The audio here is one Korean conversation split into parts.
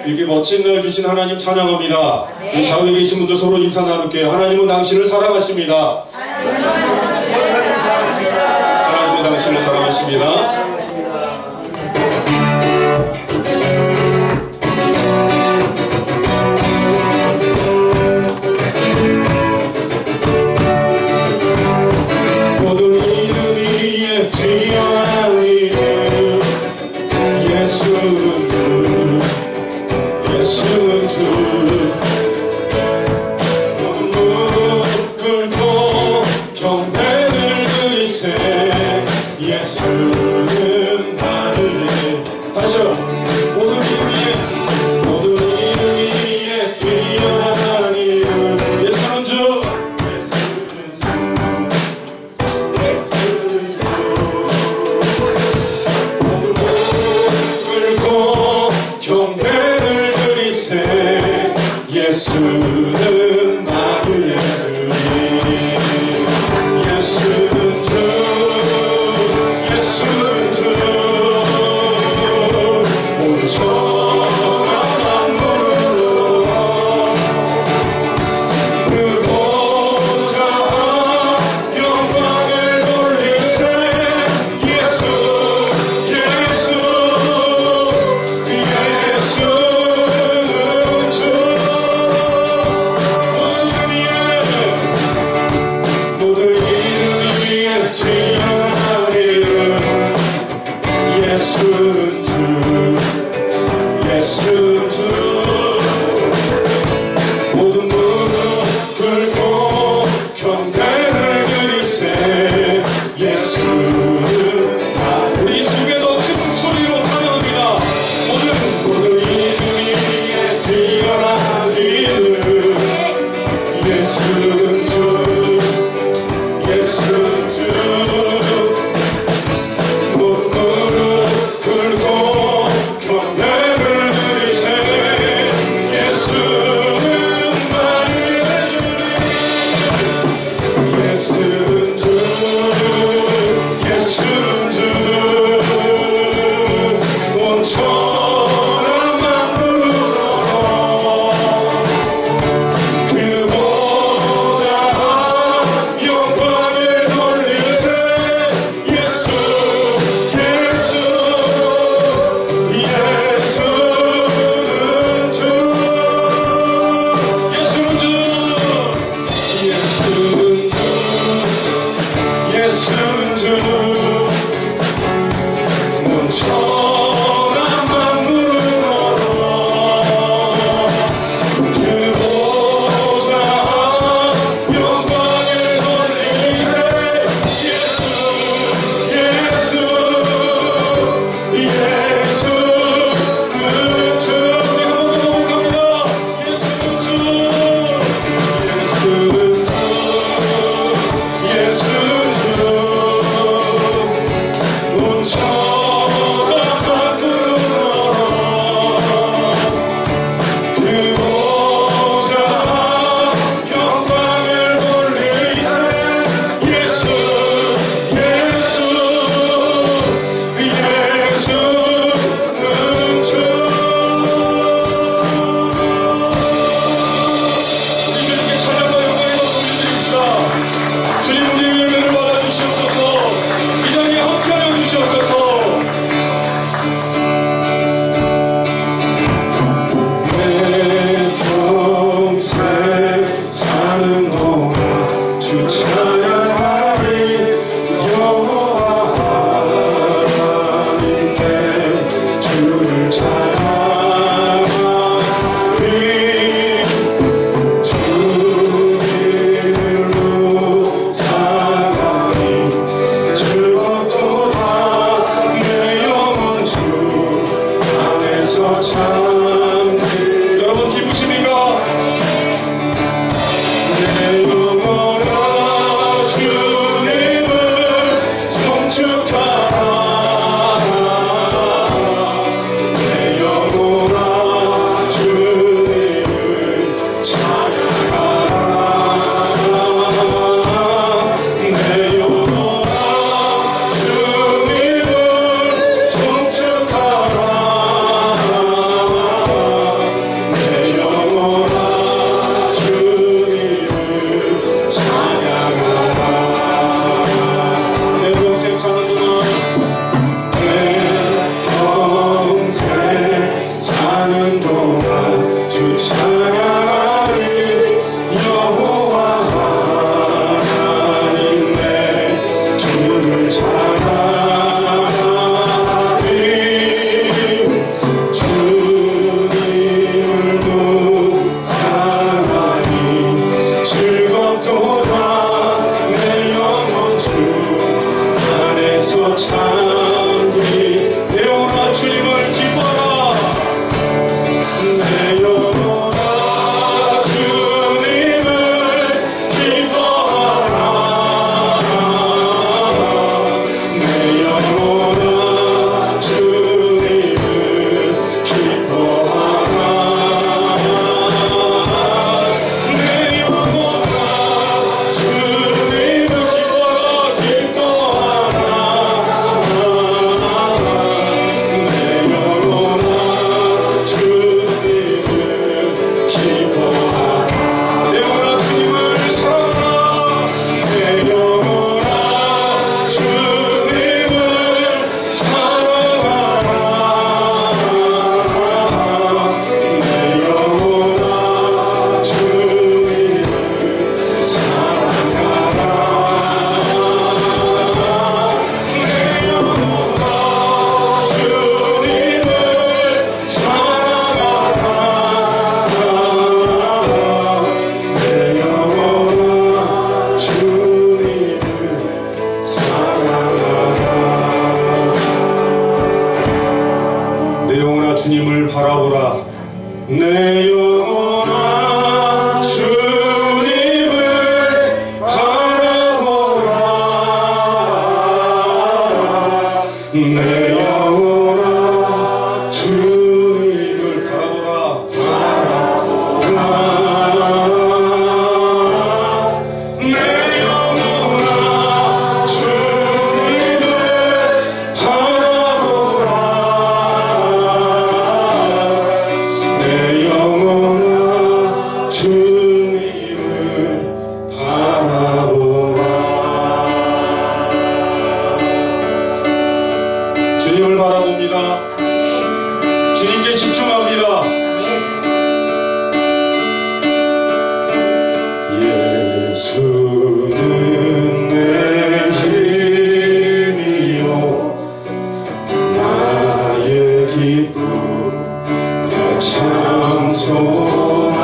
이렇게 멋진 날 주신 하나님 찬양합니다. 우리 좌우에 계신 분들 서로 인사 나눌게요. 하나님은 당신을 사랑하십니다. 하나님은 당신을 사랑하십니다. 예수 주 내 영혼아 주님을 바라보라. 내 영혼아 주님을 바라보라. 내 영혼아 주님을 바라보라. 주님을 바라봅니다. 주님께 집중합니다. 예수는 내 힘이요 나의 기쁨 내 참소나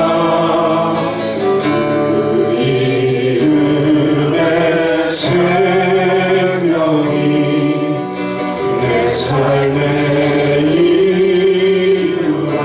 그 이름의 생명이 내 삶의 이유라.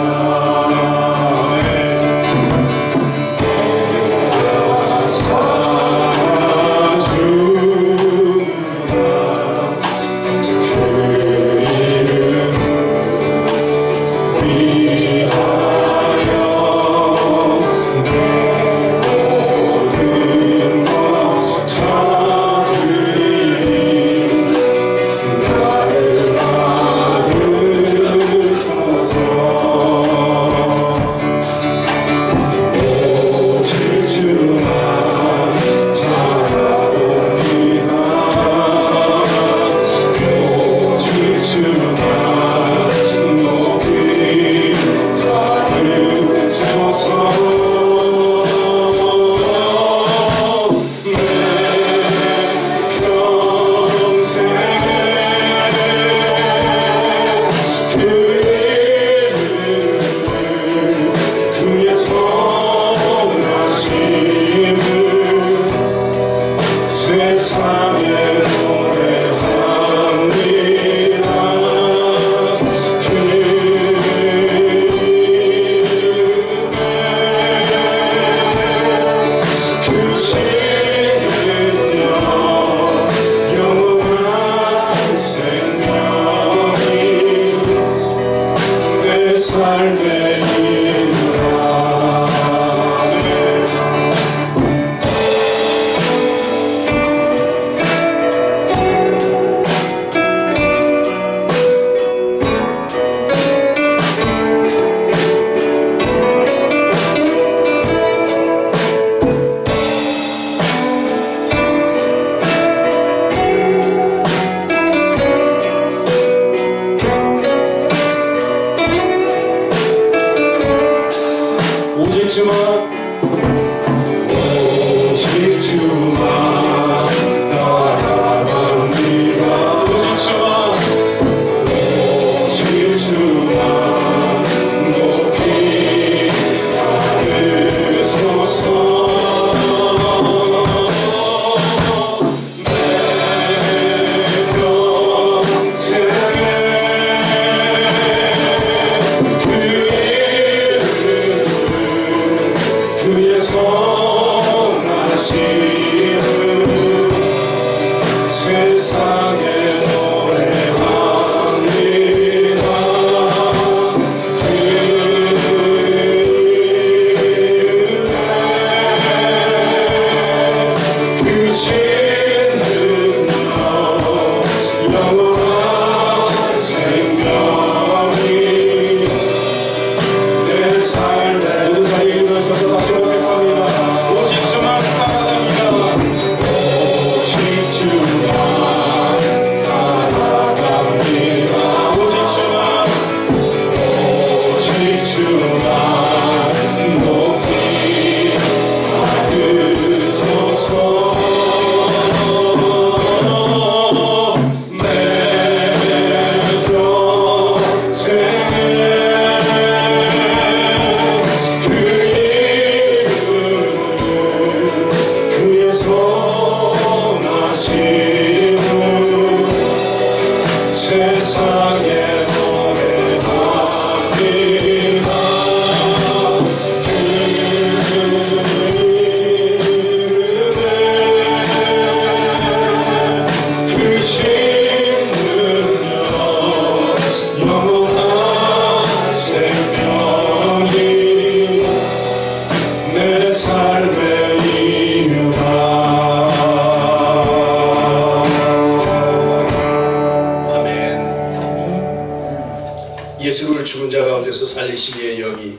예수를 죽은 자 가운데서 살리시기에 영이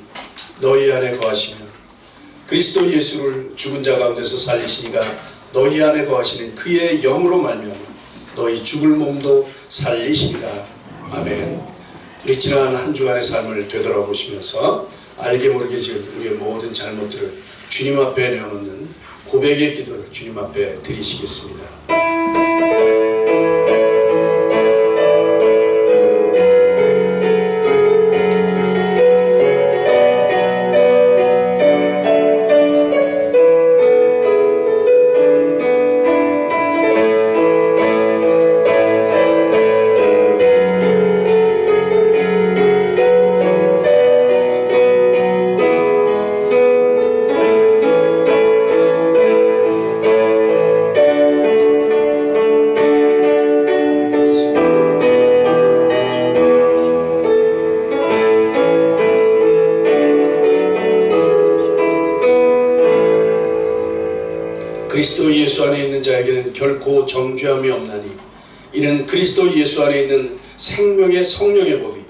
너희 안에 거하시며 그리스도 예수를 죽은 자 가운데서 살리시니가 너희 안에 거하시는 그의 영으로 말미암아 너희 죽을 몸도 살리시리라. 아멘. 우리 지난 한 주간의 삶을 되돌아보시면서 알게 모르게 지은 우리의 모든 잘못들을 주님 앞에 내어놓는 고백의 기도를 주님 앞에 드리시겠습니다. 그리스도 예수 안에 있는 자에게는 결코 정죄함이 없나니 이는 그리스도 예수 안에 있는 생명의 성령의 법이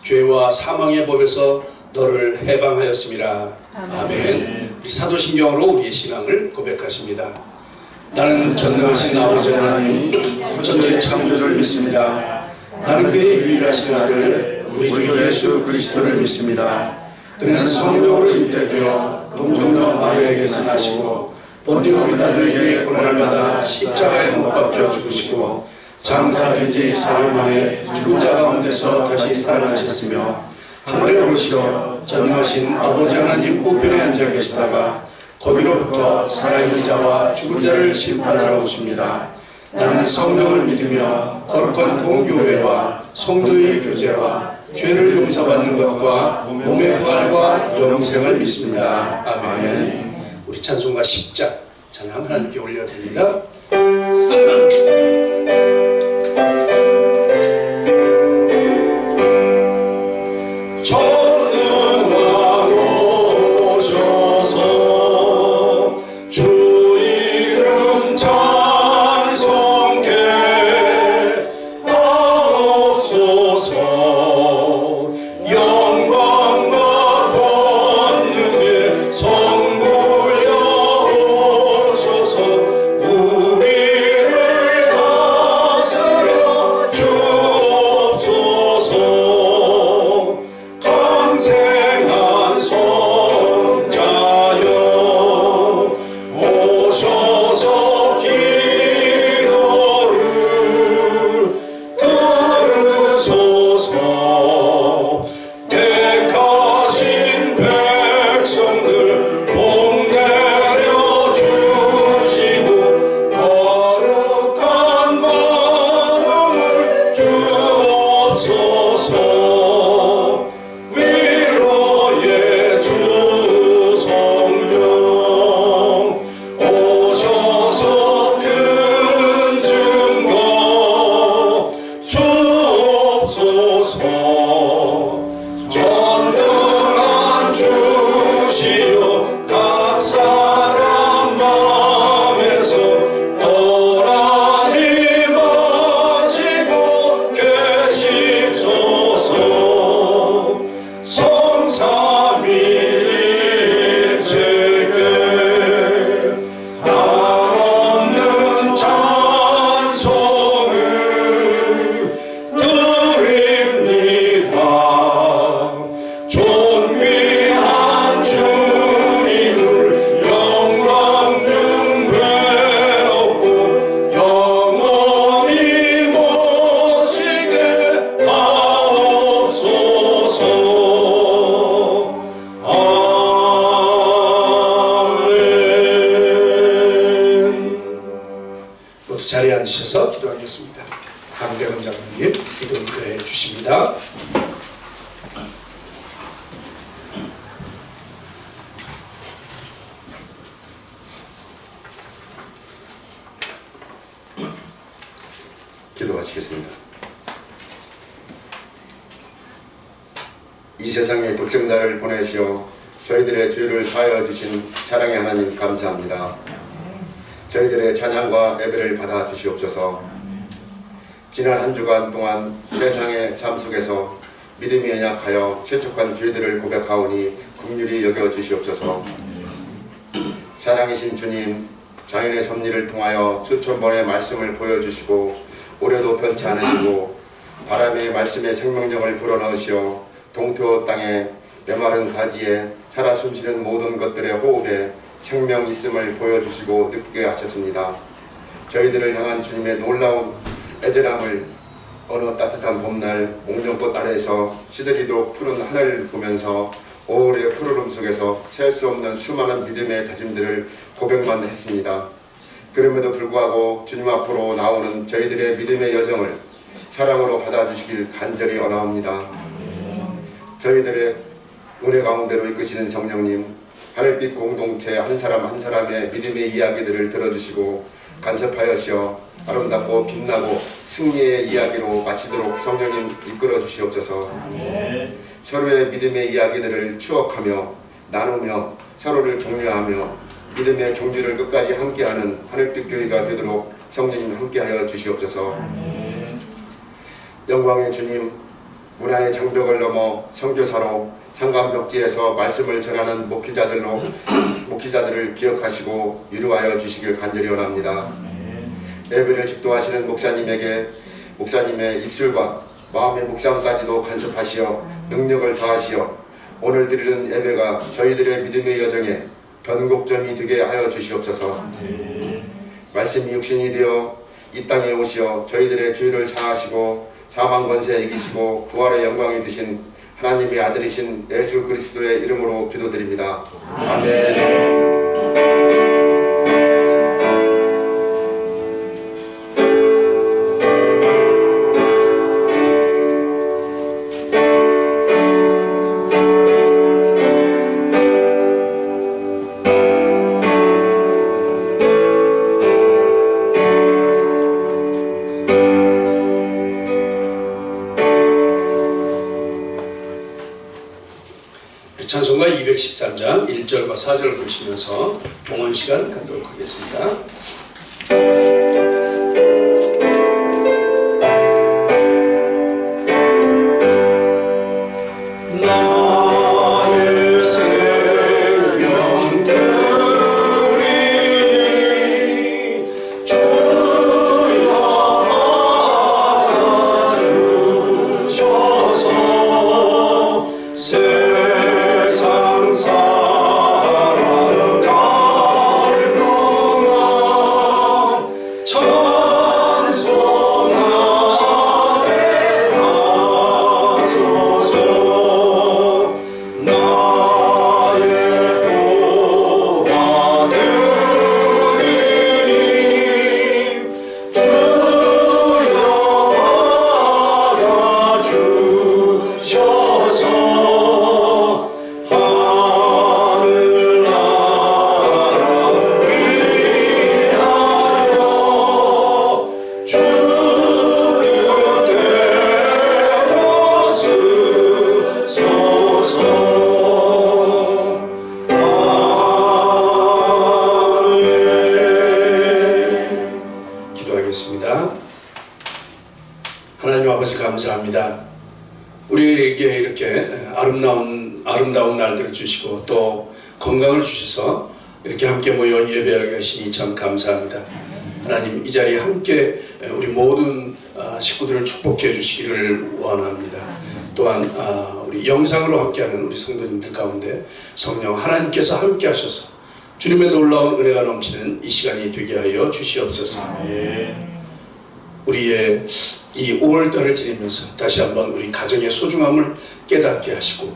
죄와 사망의 법에서 너를 해방하였음이라. 아멘. 우리 사도신경으로 우리의 신앙을 고백하십니다. 나는 전능하신 아버지 하나님 천지의 창조주를 믿습니다. 나는 그의 유일하신 아들 우리 주 예수 그리스도를 믿습니다. 그는 성령으로 잉태되어 동정녀 마리아에게서 나시고 본디오 빌라도에게 고난을 받아 십자가에 못 박혀 죽으시고 장사된 지 사흘 만에 죽은 자 가운데서 다시 살아나셨으며 하늘에 오르시어 전능하신 아버지 하나님 우편에 앉아 계시다가 거기로부터 살아있는 자와 죽은 자를 심판하러 오십니다. 나는 성령을 믿으며 거룩한 공교회와 성도의 교제와 죄를 용서받는 것과 몸의 부활과 영생을 믿습니다. 아멘. 우리 찬송가 10장 찬양 하나님께 올려드립니다. 자리에 앉으셔서 기도하겠습니다. 강대근 장로님 기도 인도해 주십니다. 기도하시겠습니다. 이 세상에 독생자를 보내시어 저희들의 죄를 사하여 주신 사랑의 하나님 감사합니다. 저희들의 찬양과 예배를 받아 주시옵소서. 지난 한 주간 동안 세상의 삶 속에서 믿음이 연약하여 실족한 죄들을 고백하오니 긍휼히 여겨 주시옵소서. 사랑이신 주님, 장인의 섭리를 통하여 수천 번의 말씀을 보여주시고 올해도 변치 않으시고 바람의 말씀에 생명력을 불어넣으시어 동토 땅에 메마른 가지에 살아 숨쉬는 모든 것들의 호흡에 생명 있음을 보여주시고 느끼게 하셨습니다. 저희들을 향한 주님의 놀라운 애절함을 어느 따뜻한 봄날 옥년꽃 아래에서 시들이도 푸른 하늘을 보면서 오울의 푸르름 속에서 셀 수 없는 수많은 믿음의 다짐들을 고백만 했습니다. 그럼에도 불구하고 주님 앞으로 나오는 저희들의 믿음의 여정을 사랑으로 받아주시길 간절히 원하옵니다. 저희들의 은혜 가운데로 이끄시는 성령님, 하늘빛 공동체 한 사람 한 사람의 믿음의 이야기들을 들어주시고 간섭하여시어 아름답고 빛나고 승리의 이야기로 마치도록 성령님 이끌어 주시옵소서. 서로의 믿음의 이야기들을 추억하며 나누며 서로를 격려하며 믿음의 경주를 끝까지 함께하는 하늘빛 교회가 되도록 성령님 함께하여 주시옵소서. 영광의 주님, 문화의 장벽을 넘어 선교사로 상감벽지에서 말씀을 전하는 목회자들을 기억하시고 위로하여 주시길 간절히 원합니다. 예배를 집도하시는 목사님에게 목사님의 입술과 마음의 묵상까지도 간섭하시어 능력을 더하시어 오늘 드리는 예배가 저희들의 믿음의 여정에 변곡점이 되게 하여 주시옵소서. 말씀이 육신이 되어 이 땅에 오시어 저희들의 죄를 사하시고 사망 권세 이기시고 부활의 영광이 드신 하나님의 아들이신 예수 그리스도의 이름으로 기도드립니다. 아멘. 찬송가 213장 1절과 4절을 보시면서 봉헌 시간 갖도록 하겠습니다. 하나님 아버지 감사합니다. 우리에게 이렇게 아름다운 날들을 주시고 또 건강을 주셔서 이렇게 함께 모여 예배하게 하시니 참 감사합니다. 하나님 이 자리에 함께 우리 모든 식구들을 축복해 주시기를 원합니다. 또한 우리 영상으로 함께하는 우리 성도님들 가운데 성령 하나님께서 함께 하셔서 주님의 놀라운 은혜가 넘치는 이 시간이 되게 하여 주시옵소서. 우리의 이 5월달을 지내면서 다시 한번 우리 가정의 소중함을 깨닫게 하시고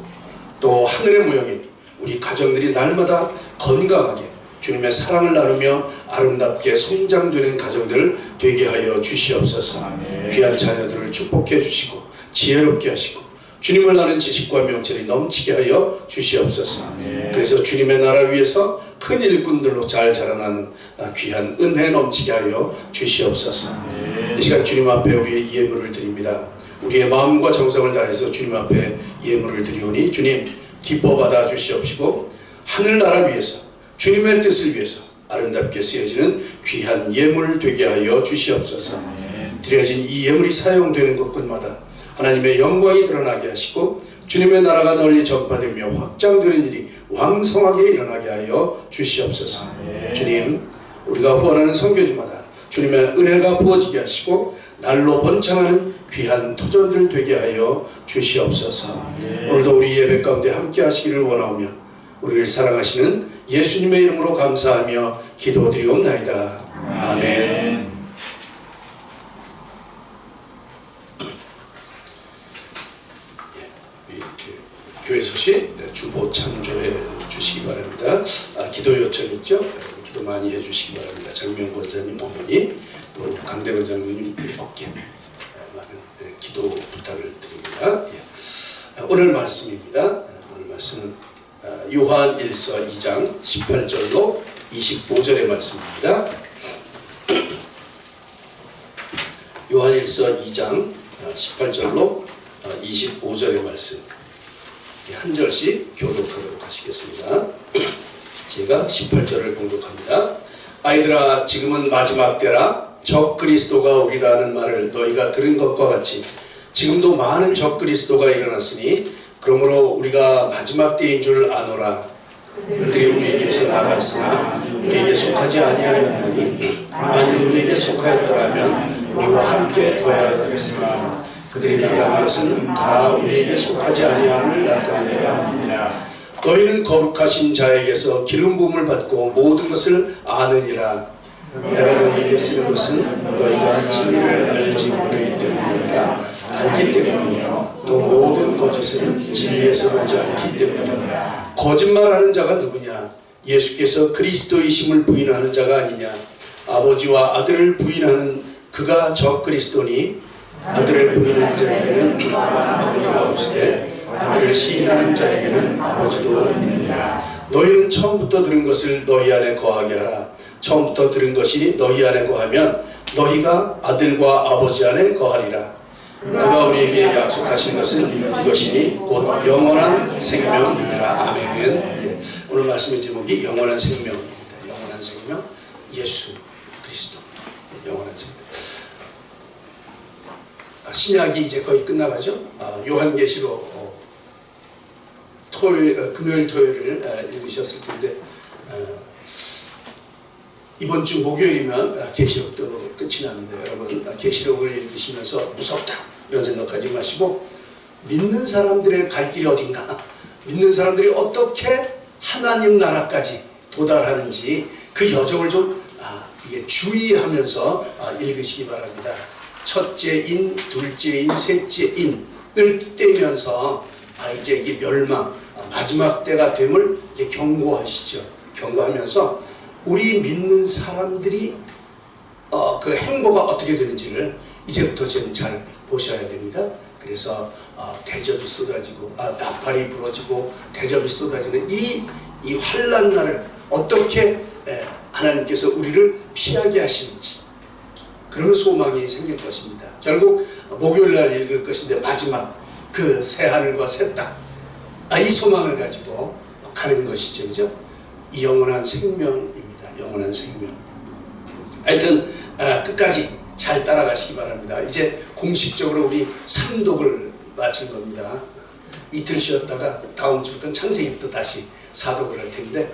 또 하늘의 모형인 우리 가정들이 날마다 건강하게 주님의 사랑을 나누며 아름답게 성장되는 가정들 되게 하여 주시옵소서. 귀한 자녀들을 축복해 주시고 지혜롭게 하시고 주님을 아는 지식과 명철이 넘치게 하여 주시옵소서. 그래서 주님의 나라 위에서 큰 일꾼들로 잘 자라나는 귀한 은혜 넘치게 하여 주시옵소서. 이 시간 주님 앞에 우리의 예물을 드립니다. 우리의 마음과 정성을 다해서 주님 앞에 예물을 드리오니 주님 기뻐 받아 주시옵시고 하늘나라 위에서 주님의 뜻을 위해서 아름답게 쓰여지는 귀한 예물 되게 하여 주시옵소서. 드려진 이 예물이 사용되는 곳곳마다 하나님의 영광이 드러나게 하시고 주님의 나라가 널리 전파되며 확장되는 일이 왕성하게 일어나게 하여 주시옵소서. 주님, 우리가 후원하는 선교지마다 주님의 은혜가 부어지게 하시고 날로 번창하는 귀한 터전들 되게 하여 주시옵소서. 오늘도 우리 예배 가운데 함께 하시기를 원하오며 우리를 사랑하시는 예수님의 이름으로 감사하며 기도드리옵나이다. 아멘. 교회 소식 주보 참조해 주시기 바랍니다. 기도 요청 있죠? 기도 많이 해주시기 바랍니다. 장명 권사님 어머니 또 강대건 장로님 어깨 많은 기도 부탁을 드립니다. 오늘 말씀입니다. 오늘 말씀은 요한 1서 2장 18절로 25절의 말씀입니다. 요한 1서 2장 18절로 25절의 말씀 한 절씩 교독하도록 하시겠습니다. 제가 18절을 공독합니다. 아이들아, 지금은 마지막 때라. 적 그리스도가 우리라는 말을 너희가 들은 것과 같이 지금도 많은 적 그리스도가 일어났으니 그러므로 우리가 마지막 때인 줄 아노라. 그들이 우리에게서 나갔으나 우리에게 속하지 아니하였나니 만일 우리에게 속하였더라면 우리와 함께 거해야 하겠으나 그들이 나간 것은 다 우리에게 속하지 아니함을 나타내려 함이니라. 너희는 거룩하신 자에게서 기름 부음을 받고 모든 것을 아느니라. 내가 너희에게 쓰는 것은 너희가 진리를 알지 못하기 때문이 아니라 알기 때문이요 또 모든 거짓은 진리에서 나지 않기 때문이라. 거짓말하는 자가 누구냐? 예수께서 그리스도이심을 부인하는 자가 아니냐? 아버지와 아들을 부인하는 그가 적 그리스도니 아들을 부인하는 자에게는 아버지가 없으되 아들을 시인하는 자에게는 아버지도 있느니라. 너희는 처음부터 들은 것을 너희 안에 거하게 하라. 처음부터 들은 것이 너희 안에 거하면 너희가 아들과 아버지 안에 거하리라. 그가 우리에게 약속하신 것은 이것이니 곧 영원한 생명이니라. 아멘. 오늘 말씀의 제목이 영원한 생명입니다. 영원한 생명, 예수 그리스도, 영원한 생명. 신약이 이제 거의 끝나가죠. 요한계시록 금요일 토요일을 읽으셨을 텐데 이번 주 목요일이면 계시록도 끝이 납니다. 여러분, 계시록을 읽으시면서 무섭다 이런 생각하지 마시고 믿는 사람들의 갈 길이 어딘가, 믿는 사람들이 어떻게 하나님 나라까지 도달하는지 그 여정을 좀 이게 주의하면서 읽으시기 바랍니다. 첫째인, 둘째인, 셋째인을 떼면서 이제 이게 멸망, 마지막 때가 됨을 이제 경고하시죠. 경고하면서 우리 믿는 사람들이 그 행보가 어떻게 되는지를 이제부터 좀 잘 보셔야 됩니다. 그래서 대접이 쏟아지고 나팔이 부러지고 대접이 쏟아지는 이 환난 날을 어떻게 하나님께서 우리를 피하게 하시는지 그런 소망이 생길 것입니다. 결국 목요일날 읽을 것인데 마지막 그 새하늘과 새 땅, 이 소망을 가지고 가는 것이죠. 그죠? 이 영원한 생명입니다. 영원한 생명. 하여튼 끝까지 잘 따라가시기 바랍니다. 이제 공식적으로 우리 삼독을 마친 겁니다. 이틀 쉬었다가 다음 주부터는 창세기부터 다시 사독을 할 텐데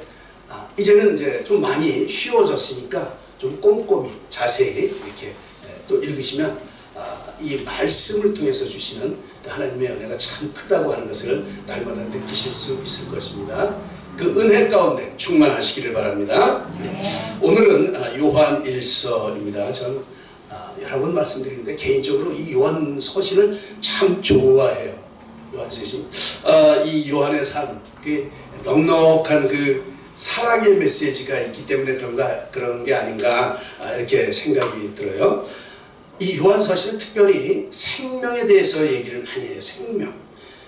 이제는 이제 좀 많이 쉬워졌으니까 좀 꼼꼼히 자세히 이렇게 또 읽으시면 이 말씀을 통해서 주시는 하나님의 은혜가 참 크다고 하는 것을 날마다 느끼실 수 있을 것입니다. 그 은혜 가운데 충만하시기를 바랍니다. 오늘은 요한 1서입니다. 저는 여러 번 말씀드리는데 개인적으로 이 요한 서신을 참 좋아해요. 요한 서신. 이 요한의 삶, 그 넉넉한 그 사랑의 메시지가 있기 때문에 그런 게 아닌가 이렇게 생각이 들어요. 이 요한 서신은 특별히 생명에 대해서 얘기를 많이 해요. 생명.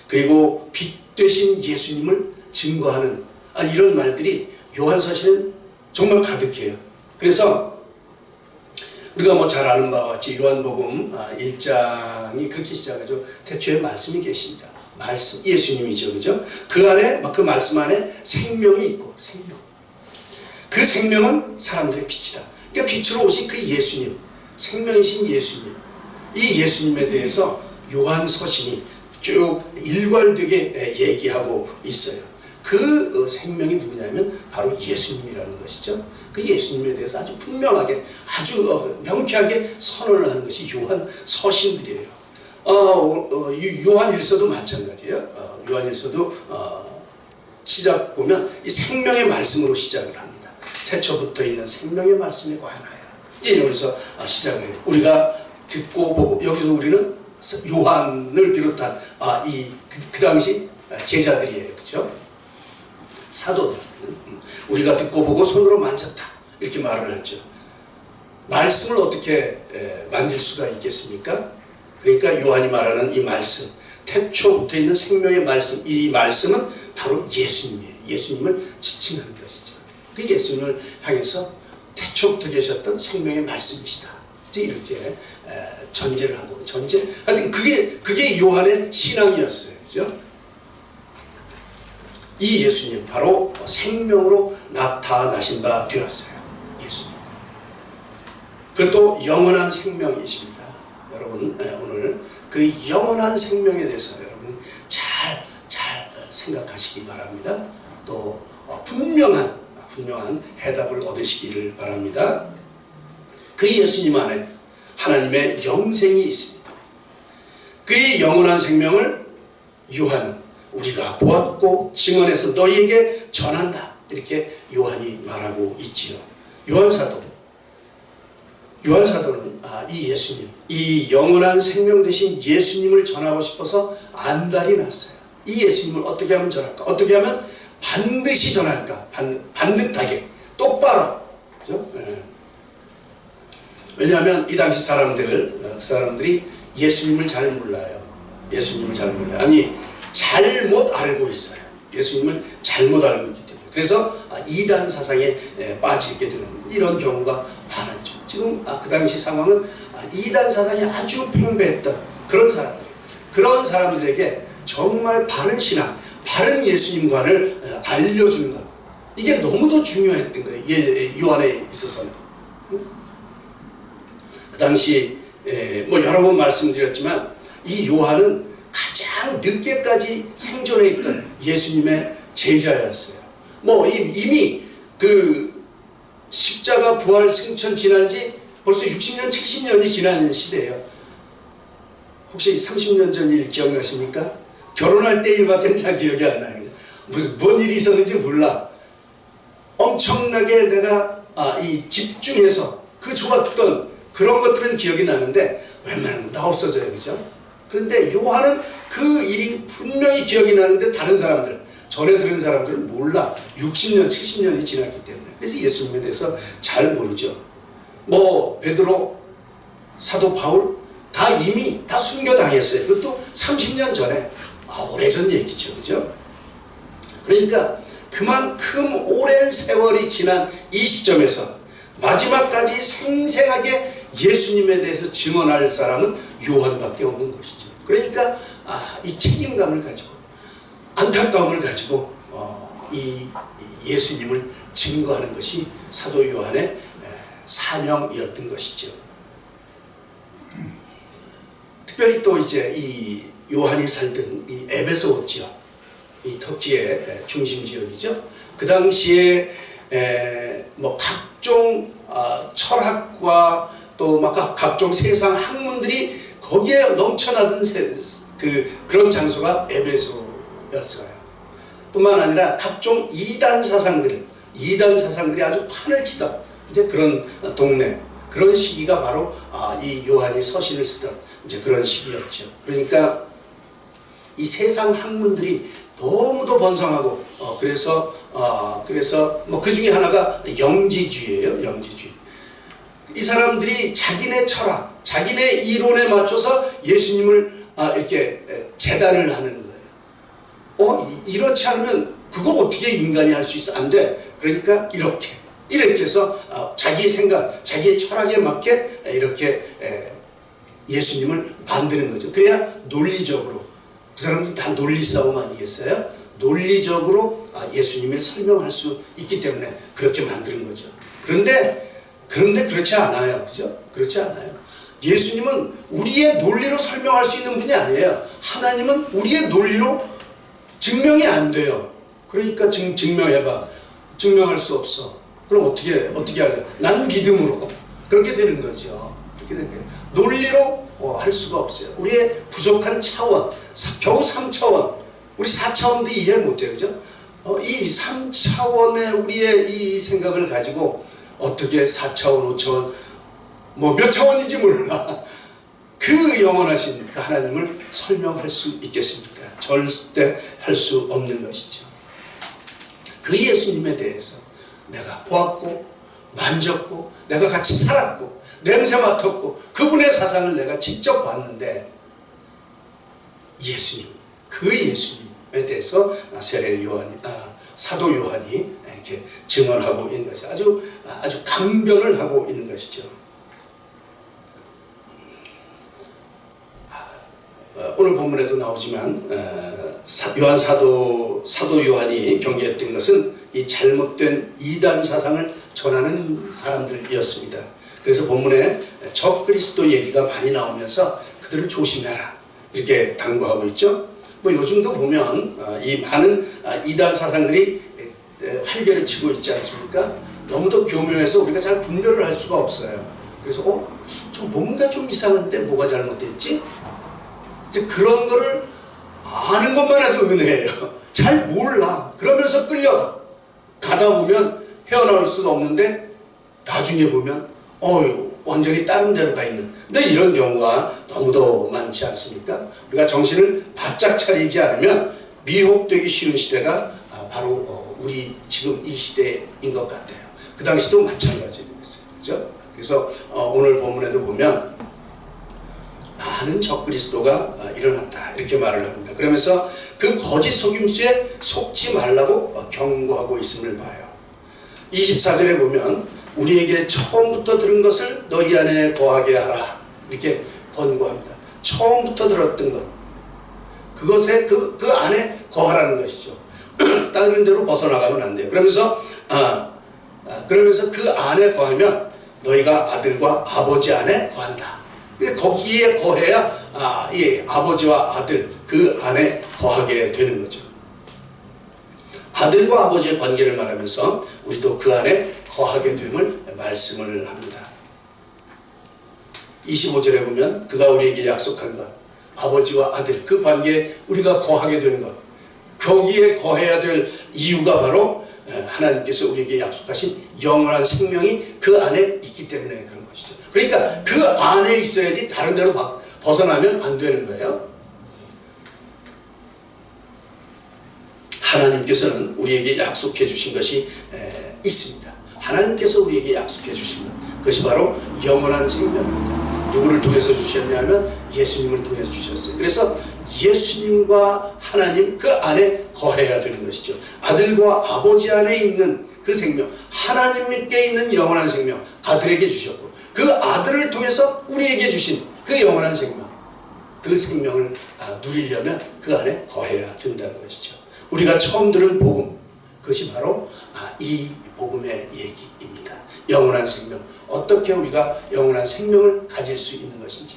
그리고 빛 되신 예수님을 증거하는 이런 말들이 요한 서신은 정말 가득해요. 그래서 우리가 잘 아는 바와 같이 요한복음 1장이 그렇게 시작하죠. 태초에 말씀이 계신다. 말씀, 예수님이죠. 그죠? 그 안에, 그 말씀 안에 생명이 있고, 생명. 그 생명은 사람들의 빛이다. 그러니까 빛으로 오신 그 예수님, 생명이신 예수님. 이 예수님에 대해서 요한 서신이 쭉 일괄되게 얘기하고 있어요. 그 생명이 누구냐면 바로 예수님이라는 것이죠. 그 예수님에 대해서 아주 분명하게, 아주 명쾌하게 선언을 하는 것이 요한 서신들이에요. 요한일서도 마찬가지예요. 요한일서도 시작 보면 이 생명의 말씀으로 시작을 합니다. 태초부터 있는 생명의 말씀에 관하여, 이러면서 시작을 해요. 우리가 듣고 보고, 여기서 우리는 요한을 비롯한 그 당시 제자들이에요. 그렇죠? 사도들. 우리가 듣고 보고 손으로 만졌다, 이렇게 말을 했죠. 말씀을 어떻게 만질 수가 있겠습니까? 그러니까 요한이 말하는 이 말씀, 태초부터 있는 생명의 말씀, 이 말씀은 바로 예수님이에요. 예수님을 지칭하는 것이죠. 그 예수님을 향해서 태초부터 계셨던 생명의 말씀이시다, 이렇게 전제를 하고, 하여튼 그게 요한의 신앙이었어요. 그죠? 이 예수님 바로 생명으로 나타나신 바 되었어요. 예수님. 그것도 영원한 생명이십니다. 여러분, 오늘 그 영원한 생명에 대해서 여러분 잘 생각하시기 바랍니다. 또 분명한 해답을 얻으시기를 바랍니다. 그 예수님 안에 하나님의 영생이 있습니다. 그의 영원한 생명을 요한은 우리가 보았고 증언해서 너희에게 전한다, 이렇게 요한이 말하고 있지요. 요한사도는 이 예수님, 이 영원한 생명 되신 예수님을 전하고 싶어서 안달이 났어요. 이 예수님을 어떻게 하면 전할까? 어떻게 하면 반드시 전할까? 반듯하게, 똑바로. 그렇죠? 왜냐하면 이 당시 사람들이 예수님을 잘 몰라요. 아니, 잘못 알고 있어요. 예수님을 잘못 알고 있기 때문에. 그래서 이단 사상에 빠지게 되는 이런 경우가 많았죠. 지금 그 당시 상황은 이단 사상이 아주 팽배했던 그런 사람들에게 정말 바른 신앙, 바른 예수님관을 알려주는 것, 이게 너무도 중요했던 거예요. 요한에 있어서는. 그 당시 여러 번 말씀드렸지만 이 요한은 가장 늦게까지 생존해 있던 예수님의 제자였어요. 이미 그 십자가 부활 승천 지난 지 벌써 60년, 70년이 지난 시대예요. 혹시 30년 전 일 기억나십니까? 결혼할 때 일밖에 잘 기억이 안 나요. 뭔 일이 있었는지 몰라. 엄청나게 내가 집중해서 그 좋았던 그런 것들은 기억이 나는데 웬만한 건 다 없어져요. 그죠? 그런데 요한은 그 일이 분명히 기억이 나는데 다른 사람들, 전에 들은 사람들은 몰라. 60년, 70년이 지났기 때문에. 그래서 예수님에 대해서 잘 모르죠. 베드로, 사도 바울 이미 다 순교당했어요. 그것도 30년 전에. 오래전 얘기죠. 그죠? 그러니까 그만큼 오랜 세월이 지난 이 시점에서 마지막까지 생생하게 예수님에 대해서 증언할 사람은 요한밖에 없는 것이죠. 그러니까 이 책임감을 가지고, 안타까움을 가지고 이 예수님을 증거하는 것이 사도 요한의 사명이었던 것이죠. 특별히 또 이제 이 요한이 살던 이 에베소 지역, 이 터키의 중심 지역이죠. 그 당시에 각종 철학과 또 각종 세상 학문들이 거기에 넘쳐나던 그런 장소가 에베소였어요. 뿐만 아니라 각종 이단 사상들이 아주 판을 치던 이제 그런 동네, 그런 시기가 바로 이 요한이 서신을 쓰던 이제 그런 시기였죠. 그러니까 이 세상 학문들이 너무도 번성하고 그래서 그 중에 하나가 영지주의예요. 영지주의. 이 사람들이 자기네 철학, 자기네 이론에 맞춰서 예수님을 이렇게 재단을 하는 거예요. 이렇지 않으면 그거 어떻게 인간이 할 수 있어? 안 돼. 그러니까 이렇게 해서 자기 생각, 자기의 철학에 맞게 이렇게 예수님을 만드는 거죠. 그래야 논리적으로, 그 사람들 다 논리 싸움 아니겠어요? 논리적으로 예수님을 설명할 수 있기 때문에 그렇게 만드는 거죠. 그런데 그렇지 않아요. 그죠? 그렇지 않아요. 예수님은 우리의 논리로 설명할 수 있는 분이 아니에요. 하나님은 우리의 논리로 증명이 안 돼요. 그러니까 증명해봐. 증명할 수 없어. 그럼 어떻게 할래? 난 믿음으로. 그렇게 되는 거죠. 그렇게 되는 거예요. 논리로 할 수가 없어요. 우리의 부족한 차원, 겨우 3차원, 우리 4차원도 이해 못해요. 그죠? 이 3차원의 우리의 이 생각을 가지고 어떻게 4차원, 5차원, 뭐 몇 차원인지 몰라. 그 영원하신 그 하나님을 설명할 수 있겠습니까? 절대 할 수 없는 것이죠. 그 예수님에 대해서 내가 보았고 만졌고 내가 같이 살았고 냄새 맡았고 그분의 사상을 내가 직접 봤는데 예수님, 그 예수님에 대해서 사도 요한이 이렇게 증언하고 있는 것이 아주 강변을 하고 있는 것이죠. 오늘 본문에도 나오지만 요한 사도 요한이 경계했던 것은 이 잘못된 이단 사상을 전하는 사람들이었습니다. 그래서 본문에 적그리스도 얘기가 많이 나오면서 그들을 조심해라 이렇게 당부하고 있죠. 뭐 요즘도 보면 이 많은 이단 사상들이 활개를 치고 있지 않습니까? 너무도 교묘해서 우리가 잘 분별을 할 수가 없어요. 그래서 좀 뭔가 좀 이상한데 뭐가 잘못됐지? 이제 그런 거를 아는 것만 해도 은혜예요. 잘 몰라. 그러면서 끌려가. 가다 보면 헤어나올 수가 없는데 나중에 보면 완전히 다른 데로 가 있는. 근데 이런 경우가 너무도 많지 않습니까? 우리가 정신을 바짝 차리지 않으면 미혹되기 쉬운 시대가 바로 우리 지금 이 시대인 것 같아요. 그 당시도 마찬가지였어요. 그죠? 그래서 오늘 본문에도 보면 많은 적그리스도가 일어났다 이렇게 말을 합니다. 그러면서 그 거짓 속임수에 속지 말라고 경고하고 있음을 봐요. 24절에 보면 우리에게 처음부터 들은 것을 너희 안에 거하게 하라 이렇게 권고합니다. 처음부터 들었던 것 그것에 그 안에 거하라는 것이죠. 다른 데로 벗어나가면 안 돼요. 그러면서 그 안에 거하면 너희가 아들과 아버지 안에 거한다. 거기에 거해야 아버지와 아들 그 안에 거하게 되는 거죠. 아들과 아버지의 관계를 말하면서 우리도 그 안에 거하게 됨을 말씀을 합니다. 25절에 보면 그가 우리에게 약속한 것 아버지와 아들 그 관계에 우리가 거하게 되는 것 거기에 거해야 될 이유가 바로 하나님께서 우리에게 약속하신 영원한 생명이 그 안에 있기 때문에 그런 것이죠. 그러니까 그 안에 있어야지 다른 데로 벗어나면 안 되는 거예요. 하나님께서는 우리에게 약속해 주신 것이 있습니다. 하나님께서 우리에게 약속해 주신 것 그것이 바로 영원한 생명입니다. 누구를 통해서 주셨냐면 예수님을 통해서 주셨어요. 그래서 예수님과 하나님 그 안에 거해야 되는 것이죠. 아들과 아버지 안에 있는 그 생명 하나님께 있는 영원한 생명 아들에게 주셨고 그 아들을 통해서 우리에게 주신 그 영원한 생명 그 생명을 누리려면 그 안에 거해야 된다는 것이죠. 우리가 처음 들은 복음 그것이 바로 이 복음의 얘기입니다. 영원한 생명 어떻게 우리가 영원한 생명을 가질 수 있는 것인지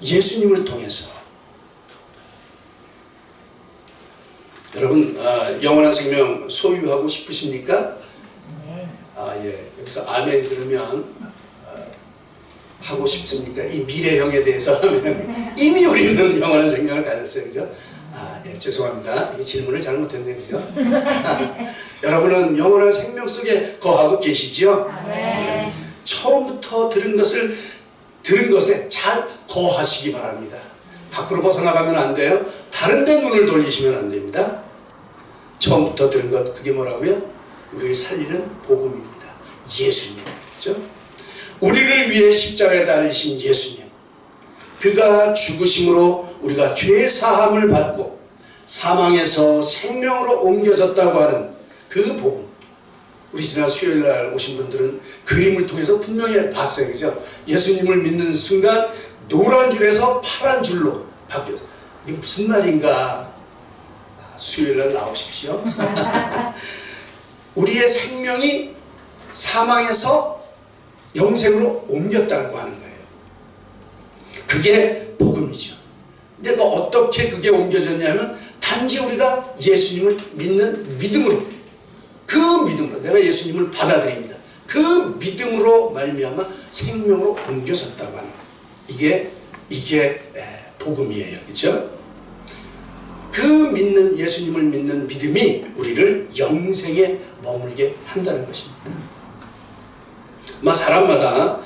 예수님을 통해서 여러분 영원한 생명 소유하고 싶으십니까? 여기서 아멘 그러면 하고 싶습니까? 이 미래형에 대해서 하면 이미 우리는 영원한 생명을 가졌어요. 그죠? 죄송합니다. 이 질문을 잘못했네요. 그죠? 여러분은 영원한 생명 속에 거하고 계시지요? 네. 처음부터 들은 것에 잘 거하시기 바랍니다. 밖으로 벗어나가면 안 돼요. 다른 데 눈을 돌리시면 안 됩니다. 처음부터 들은 것 그게 뭐라고요? 우리를 살리는 복음입니다. 예수님. 그렇죠? 우리를 위해 십자가에 달리신 예수님. 그가 죽으심으로 우리가 죄 사함을 받고 사망에서 생명으로 옮겨졌다고 하는 그 복음. 우리 지난 수요일날 오신 분들은 그림을 통해서 분명히 봤어요. 그죠? 예수님을 믿는 순간 노란 줄에서 파란 줄로 바뀌었어요. 이게 무슨 말인가? 수요일날 나오십시오. 우리의 생명이 사망에서 영생으로 옮겼다고 하는 거예요. 그게 복음이죠. 근데 어떻게 그게 옮겨졌냐면 단지 우리가 예수님을 믿는 믿음으로, 그 믿음으로 내가 예수님을 받아들입니다. 그 믿음으로 말미암아 생명으로 옮겨졌다고 하는 이게 복음이에요. 그렇죠? 그 믿는 예수님을 믿는 믿음이 우리를 영생에 머물게 한다는 것입니다. 사람마다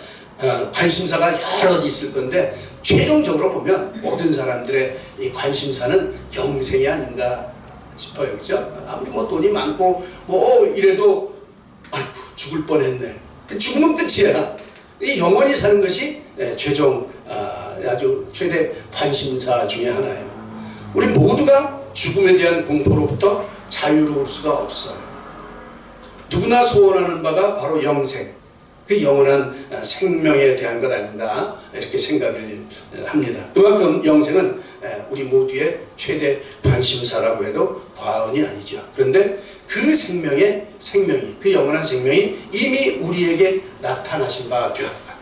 관심사가 여러 있을 건데 최종적으로 보면 모든 사람들의 이 관심사는 영생이 아닌가 싶어요. 그죠? 아무리 뭐 돈이 많고 뭐 이래도 아이고 죽을 뻔했네. 죽으면 끝이야. 이 영원히 사는 것이 최종 아주 최대 관심사 중에 하나예요. 우리 모두가 죽음에 대한 공포로부터 자유로울 수가 없어요. 누구나 소원하는 바가 바로 영생, 그 영원한 생명에 대한 것 아닌가 이렇게 생각을 합니다. 그만큼 영생은 우리 모두의 최대 관심사라고 해도 과언이 아니죠. 그런데 그 생명이 그 영원한 생명이 이미 우리에게 나타나신 바 되었다.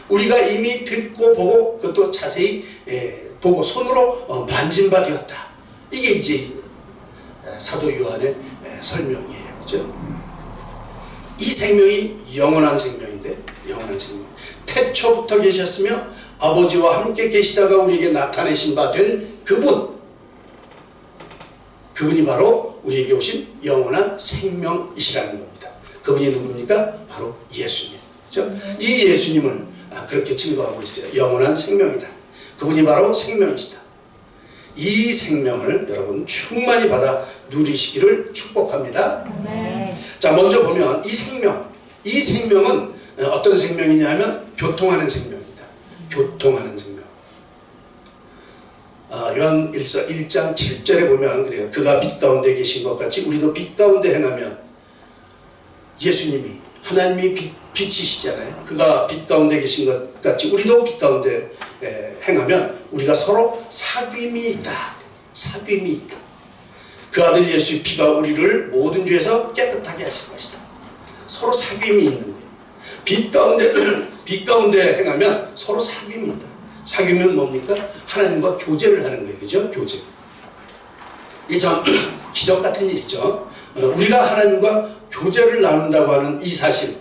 우리가 이미 듣고 보고 그것도 자세히 보고 손으로 만진 바 되었다. 이게 이제 사도 요한의 설명이에요. 그렇죠? 이 생명이 영원한 생명인데, 영원한 생명. 태초부터 계셨으며 아버지와 함께 계시다가 우리에게 나타내신 바 된 그분이 바로 우리에게 오신 영원한 생명이시라는 겁니다. 그분이 누굽니까? 바로 예수님. 그렇죠? 이 예수님을 그렇게 증거하고 있어요. 영원한 생명이다. 그분이 바로 생명이시다. 이 생명을 여러분 충만히 받아 누리시기를 축복합니다. 네. 자, 먼저 보면 이 생명은 어떤 생명이냐 하면 교통하는 생명입니다. 교통하는 생명. 요한일서 1장 7절에 보면 그래요. 그가 빛 가운데 계신 것 같이 우리도 빛 가운데 행하면, 예수님이 하나님이 빛이시잖아요. 그가 빛 가운데 계신 것 같이 우리도 빛 가운데 행하면 우리가 서로 사귐이 있다. 사귐이 있다. 그 아들 예수의 피가 우리를 모든 죄에서 깨끗하게 하실 것이다. 서로 사귐이 있는 거예요. 빛 가운데 행하면 서로 사귐이 있다. 사귐은 뭡니까? 하나님과 교제를 하는 거예요. 그죠? 교제. 이게 참 기적 같은 일이죠. 우리가 하나님과 교제를 나눈다고 하는 이 사실,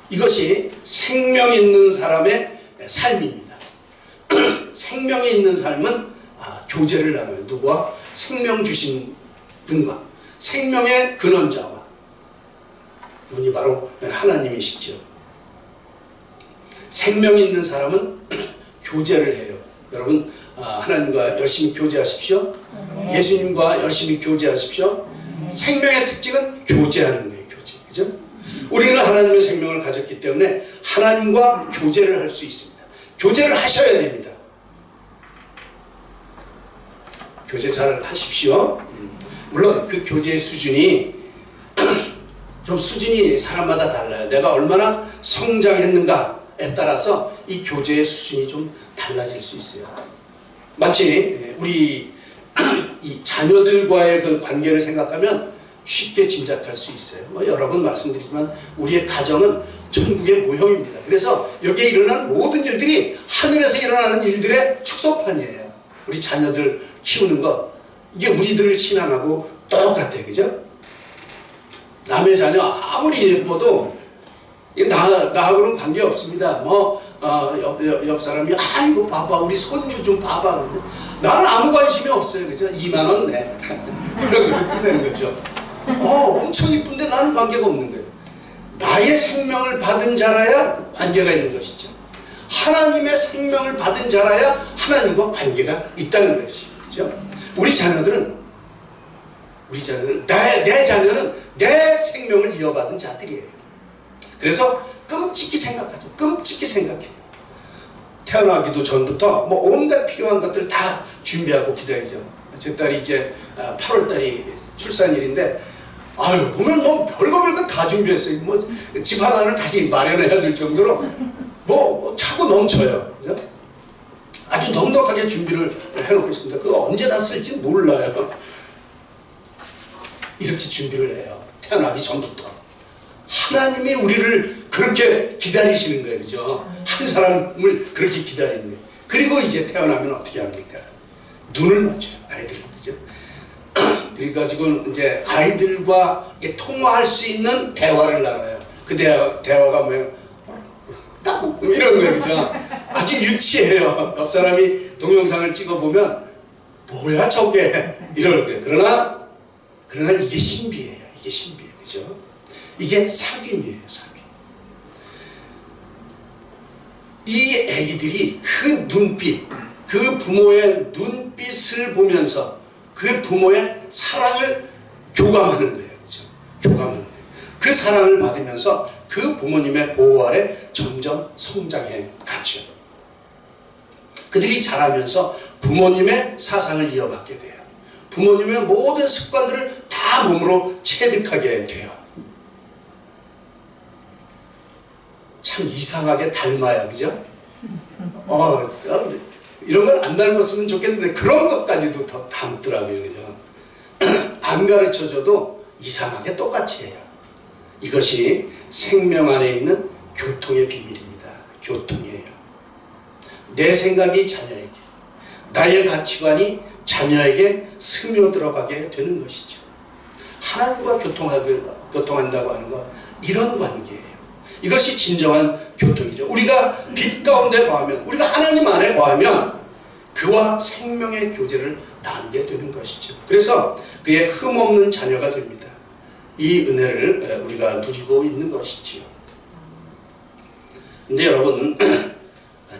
이것이 생명 있는 사람의 삶입니다. 생명이 있는 삶은 교제를 나눠요. 누구와? 생명 주신 분과, 생명의 근원자와. 그분이 바로 하나님이시죠. 생명 있는 사람은 교제를 해요. 여러분 하나님과 열심히 교제하십시오. 네. 예수님과 열심히 교제하십시오. 생명의 특징은 교제하는 거예요. 교제. 그죠? 우리는 하나님의 생명을 가졌기 때문에 하나님과 교제를 할 수 있습니다. 교제를 하셔야 됩니다. 교제 잘 하십시오. 물론 그 교제의 수준이 좀 수준이 사람마다 달라요. 내가 얼마나 성장했는가에 따라서 이 교제의 수준이 좀 달라질 수 있어요. 마치 우리 이 자녀들과의 그 관계를 생각하면 쉽게 짐작할 수 있어요. 여러 번 말씀드리지만 우리의 가정은 천국의 모형입니다. 그래서 여기에 일어나는 모든 일들이 하늘에서 일어나는 일들의 축소판이에요. 우리 자녀들 키우는 거, 이게 우리들을 신앙하고 똑같아요. 그죠? 남의 자녀 아무리 예뻐도 나하고는 관계없습니다. 옆 사람이 아이고 봐봐 우리 손주 좀 봐봐. 그런데 나는 아무 관심이 없어요. 그죠? 2만 원 내. 그런 걸 끝내는 거죠. 엄청 이쁜데 나는 관계가 없는 거예요. 나의 생명을 받은 자라야 관계가 있는 것이죠. 하나님의 생명을 받은 자라야 하나님과 관계가 있다는 것이죠. 그죠? 우리 자녀들은 내 자녀는 내 생명을 이어받은 자들이에요. 그래서 끔찍히 생각하죠. 끔찍히 생각해요. 태어나기도 전부터 온갖 필요한 것들 다 준비하고 기다리죠. 제 딸이 이제 8월달이 출산일인데 보면 별거 다 준비했어요. 집 하나를 다시 마련해야 될 정도로 차고 넘쳐요. 그죠? 아주 넉넉하게 준비를 해놓고 있습니다. 그거 언제 다 쓸지 몰라요. 이렇게 준비를 해요. 태어나기 전부터. 하나님이 우리를 그렇게 기다리시는 거예요. 그죠? 한 사람을 그렇게 기다리는 거예요. 그리고 이제 태어나면 어떻게 합니까? 눈을 맞춰요. 아이들은. 그죠? 그래가지고 이제 아이들과 통화할 수 있는 대화를 나눠요. 그 대화가 뭐예요? 까꿍 이런 거예요. 그죠? 아주 유치해요. 옆 사람이 동영상을 찍어보면 뭐야 저게 이럴 거예요. 그러나 이게 신비예요. 이게 신비예요. 그죠? 이게 사귐이에요. 사귐. 이 애기들이 그 눈빛, 그 부모의 눈빛을 보면서 그 부모의 사랑을 교감하는 거예요. 그렇죠? 교감하는 거예요. 그 사랑을 받으면서 그 부모님의 보호 아래 점점 성장해 가죠. 그들이 자라면서 부모님의 사상을 이어받게 돼요. 부모님의 모든 습관들을 다 몸으로 체득하게 돼요. 참 이상하게 닮아야, 그죠? 이런 걸 안 닮았으면 좋겠는데 그런 것까지도 더 닮더라고요. 그죠? 안 가르쳐줘도 이상하게 똑같이 해요. 이것이 생명 안에 있는 교통의 비밀입니다. 교통이에요. 내 생각이 자녀에게, 나의 가치관이 자녀에게 스며들어가게 되는 것이죠. 하나님과 교통한다고 하는 것, 이런 관계예요. 이것이 진정한 교통이죠. 우리가 빛 가운데 거하면, 우리가 하나님 안에 거하면 그와 생명의 교제를 나누게 되는 것이죠. 그래서 그의 흠없는 자녀가 됩니다. 이 은혜를 우리가 누리고 있는 것이지요. 근데 여러분,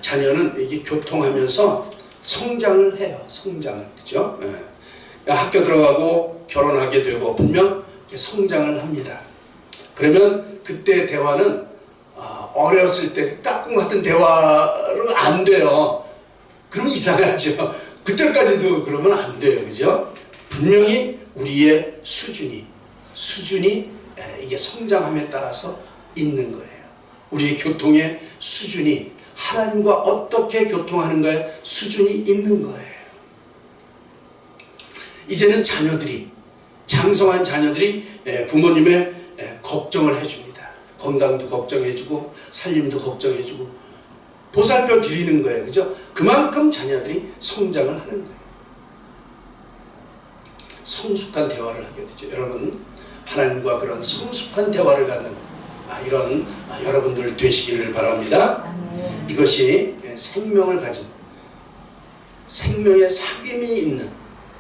자녀는 이게 교통하면서 성장을 해요. 성장을. 그죠? 학교 들어가고 결혼하게 되고 분명 성장을 합니다. 그러면 그때 대화는 어렸을 때 까꿍 같은 대화로 안 돼요. 그러면 이상하죠. 그때까지도 그러면 안 돼요. 그죠? 분명히 우리의 수준이 이게 성장함에 따라서 있는 거예요. 우리의 교통의 수준이 하나님과 어떻게 교통하는가의 수준이 있는 거예요. 이제는 장성한 자녀들이 부모님의 걱정을 해줍니다. 건강도 걱정해주고 살림도 걱정해주고 보살펴 드리는 거예요. 그죠? 그만큼 자녀들이 성장을 하는 거예요. 성숙한 대화를 하게 되죠. 여러분, 하나님과 그런 성숙한 대화를 갖는 이런 여러분들 되시기를 바랍니다. 이것이 생명을 가진, 생명의 사귐이 있는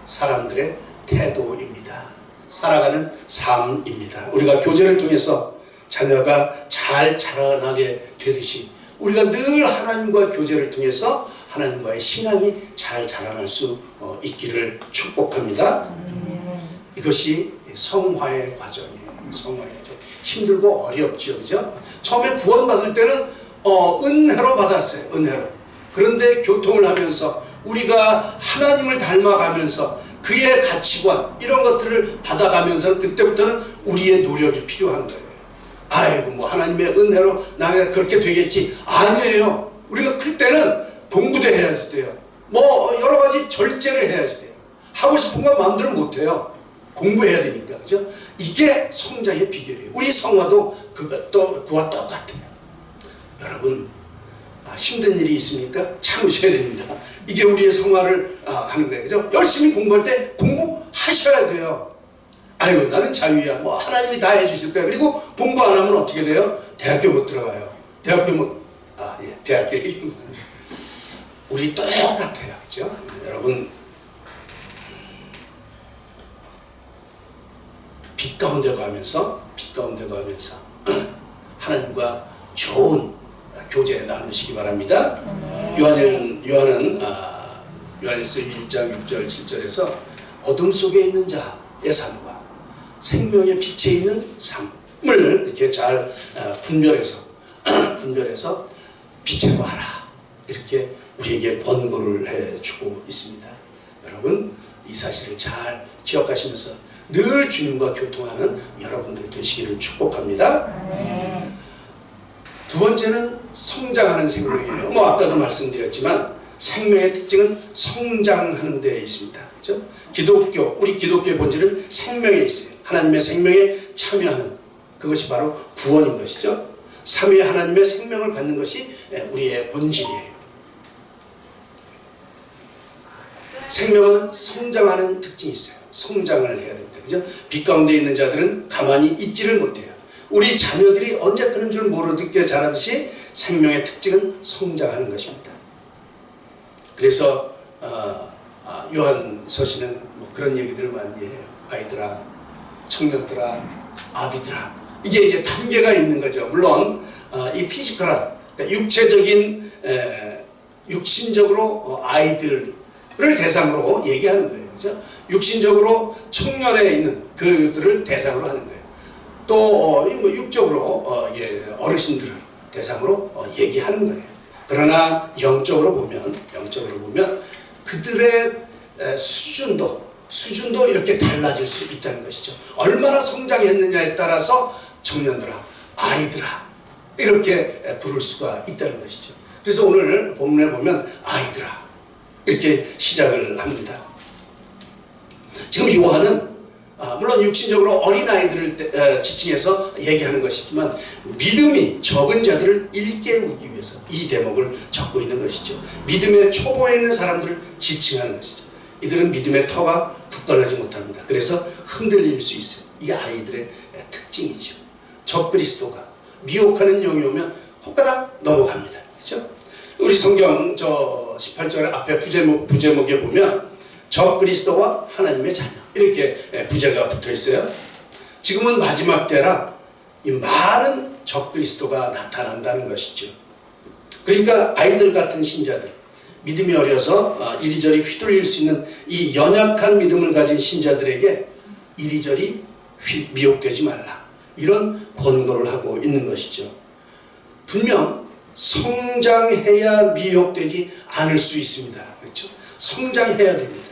사람들의 태도입니다. 살아가는 삶입니다. 우리가 교제를 통해서 자녀가 잘 자라나게 되듯이 우리가 늘 하나님과 교제를 통해서 하나님과의 신앙이 잘 자라날 수 있기를 축복합니다. 이것이 성화의 과정이에요. 성화의 과정. 힘들고 어렵죠. 그죠? 처음에 구원받을 때는 은혜로 받았어요. 은혜로. 그런데 교통을 하면서 우리가 하나님을 닮아가면서 그의 가치관 이런 것들을 받아가면서 그때부터는 우리의 노력이 필요한 거예요. 아이고 뭐 하나님의 은혜로 나가 그렇게 되겠지. 아니에요. 우리가 클 때는 공부도 해야 돼요. 뭐 여러 가지 절제를 해야지 돼요. 하고 싶은 건 마음대로 못해요. 공부해야 되니까. 그죠? 이게 성장의 비결이에요. 우리 성화도 그와 똑같아요. 여러분, 힘든 일이 있습니까? 참으셔야 됩니다. 이게 우리의 성화를 하는 거예요. 그죠? 열심히 공부할 때 공부하셔야 돼요. 아이고 나는 자유야. 뭐 하나님이 다 해주실 거야. 그리고 공부 안 하면 어떻게 돼요? 대학교 못 들어가요. 대학교 우리 똑같아요. 그죠? 여러분, 빛 가운데 가면서 하나님과 좋은 교제 나누시기 바랍니다. 요한은 요한일서 1장 6절 7절에서 어둠 속에 있는 자의 삶과 생명의 빛에 있는 삶을 이렇게 잘 분별해서 빛에 거하라 이렇게 우리에게 권고를 해주고 있습니다. 여러분, 이 사실을 잘 기억하시면서 늘 주님과 교통하는 여러분들 되시기를 축복합니다. 두 번째는 성장하는 생명이에요. 뭐 아까도 말씀드렸지만 생명의 특징은 성장하는 데에 있습니다. 그렇죠? 우리 기독교의 본질은 생명에 있어요. 하나님의 생명에 참여하는 그것이 바로 구원인 것이죠. 삼위의 하나님의 생명을 갖는 것이 우리의 본질이에요. 생명은 성장하는 특징이 있어요. 성장을 해야 됩니다. 그죠? 빛 가운데 있는 자들은 가만히 있지를 못해요. 우리 자녀들이 언제 그런 줄 모르게 자라듯이 생명의 특징은 성장하는 것입니다. 그래서 요한서신은 뭐 그런 얘기들을 많이 해요. 아이들아, 청년들아, 아비들아. 이게 단계가 있는 거죠. 물론 이 피지컬한, 그러니까 육체적인 육신적으로 아이들을 대상으로 얘기하는 거예요. 그렇죠? 육신적으로 청년에 있는 그들을 대상으로 하는 거예요. 또 뭐 육적으로 어르신들을 대상으로 얘기하는 거예요. 그러나 영적으로 보면 그들의 수준도 이렇게 달라질 수 있다는 것이죠. 얼마나 성장했느냐에 따라서 청년들아, 아이들아 이렇게 부를 수가 있다는 것이죠. 그래서 오늘 본문에 보면 아이들아 이렇게 시작을 합니다. 지금 요한은 물론 육신적으로 어린아이들을 지칭해서 얘기하는 것이지만 믿음이 적은 자들을 일깨우기 위해서 이 대목을 적고 있는 것이죠. 믿음의 초보에 있는 사람들을 지칭하는 것이죠. 이들은 믿음의 터가 굳건하지 못합니다. 그래서 흔들릴 수 있어요. 이게 아이들의 특징이죠. 적그리스도가 미혹하는 영이 오면 혹가닥 넘어갑니다. 그렇죠? 우리 성경 저 18절 앞에 부제목에 보면 적그리스도와 하나님의 자녀 이렇게 부제가 붙어 있어요. 지금은 마지막 때라 이 많은 적그리스도가 나타난다는 것이죠. 그러니까 아이들 같은 신자들, 믿음이 어려서 이리저리 휘둘릴 수 있는 이 연약한 믿음을 가진 신자들에게 이리저리 미혹되지 말라, 이런 권고를 하고 있는 것이죠. 분명 성장해야 미혹되지 않을 수 있습니다. 그렇죠? 성장해야 됩니다.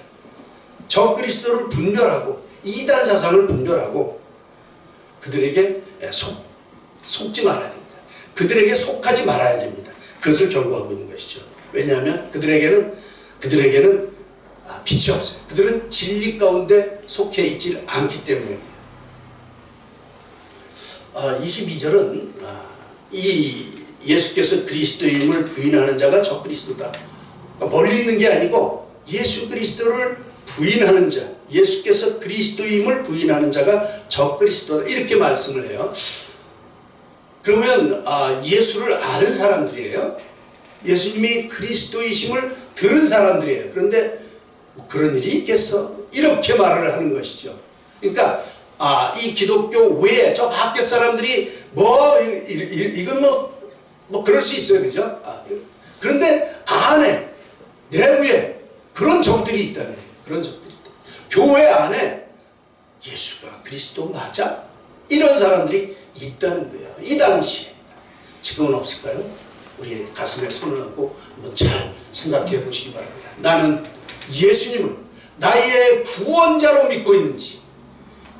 적그리스도를 분별하고 이단 사상을 분별하고 그들에게 속지 말아야 됩니다. 그들에게 속하지 말아야 됩니다. 그것을 경고하고 있는 것이죠. 왜냐하면 그들에게는 빛이 없어요. 그들은 진리 가운데 속해 있지 않기 때문입니다. 22절은 이 예수께서 그리스도임을 부인하는 자가 적그리스도다. 멀리 있는 게 아니고 예수 그리스도를 부인하는 자, 예수께서 그리스도임을 부인하는 자가 적그리스도다, 이렇게 말씀을 해요. 그러면 예수를 아는 사람들이에요. 예수님이 그리스도이심을 들은 사람들이에요. 그런데 뭐 그런 일이 있겠어? 이렇게 말을 하는 것이죠. 그러니까 이 기독교 외에 저 밖에 사람들이 이건 뭐 그럴 수 있어요. 그죠? 그런데 안에 내부에 그런 적들이 있다는 거예요. 그런 적들이 있다. 교회 안에 예수가 그리스도 맞아? 이런 사람들이 있다는 거예요. 이 당시에. 지금은 없을까요? 우리 가슴에 손을 얹고 한번 잘 생각해 보시기 바랍니다. 나는 예수님을 나의 구원자로 믿고 있는지,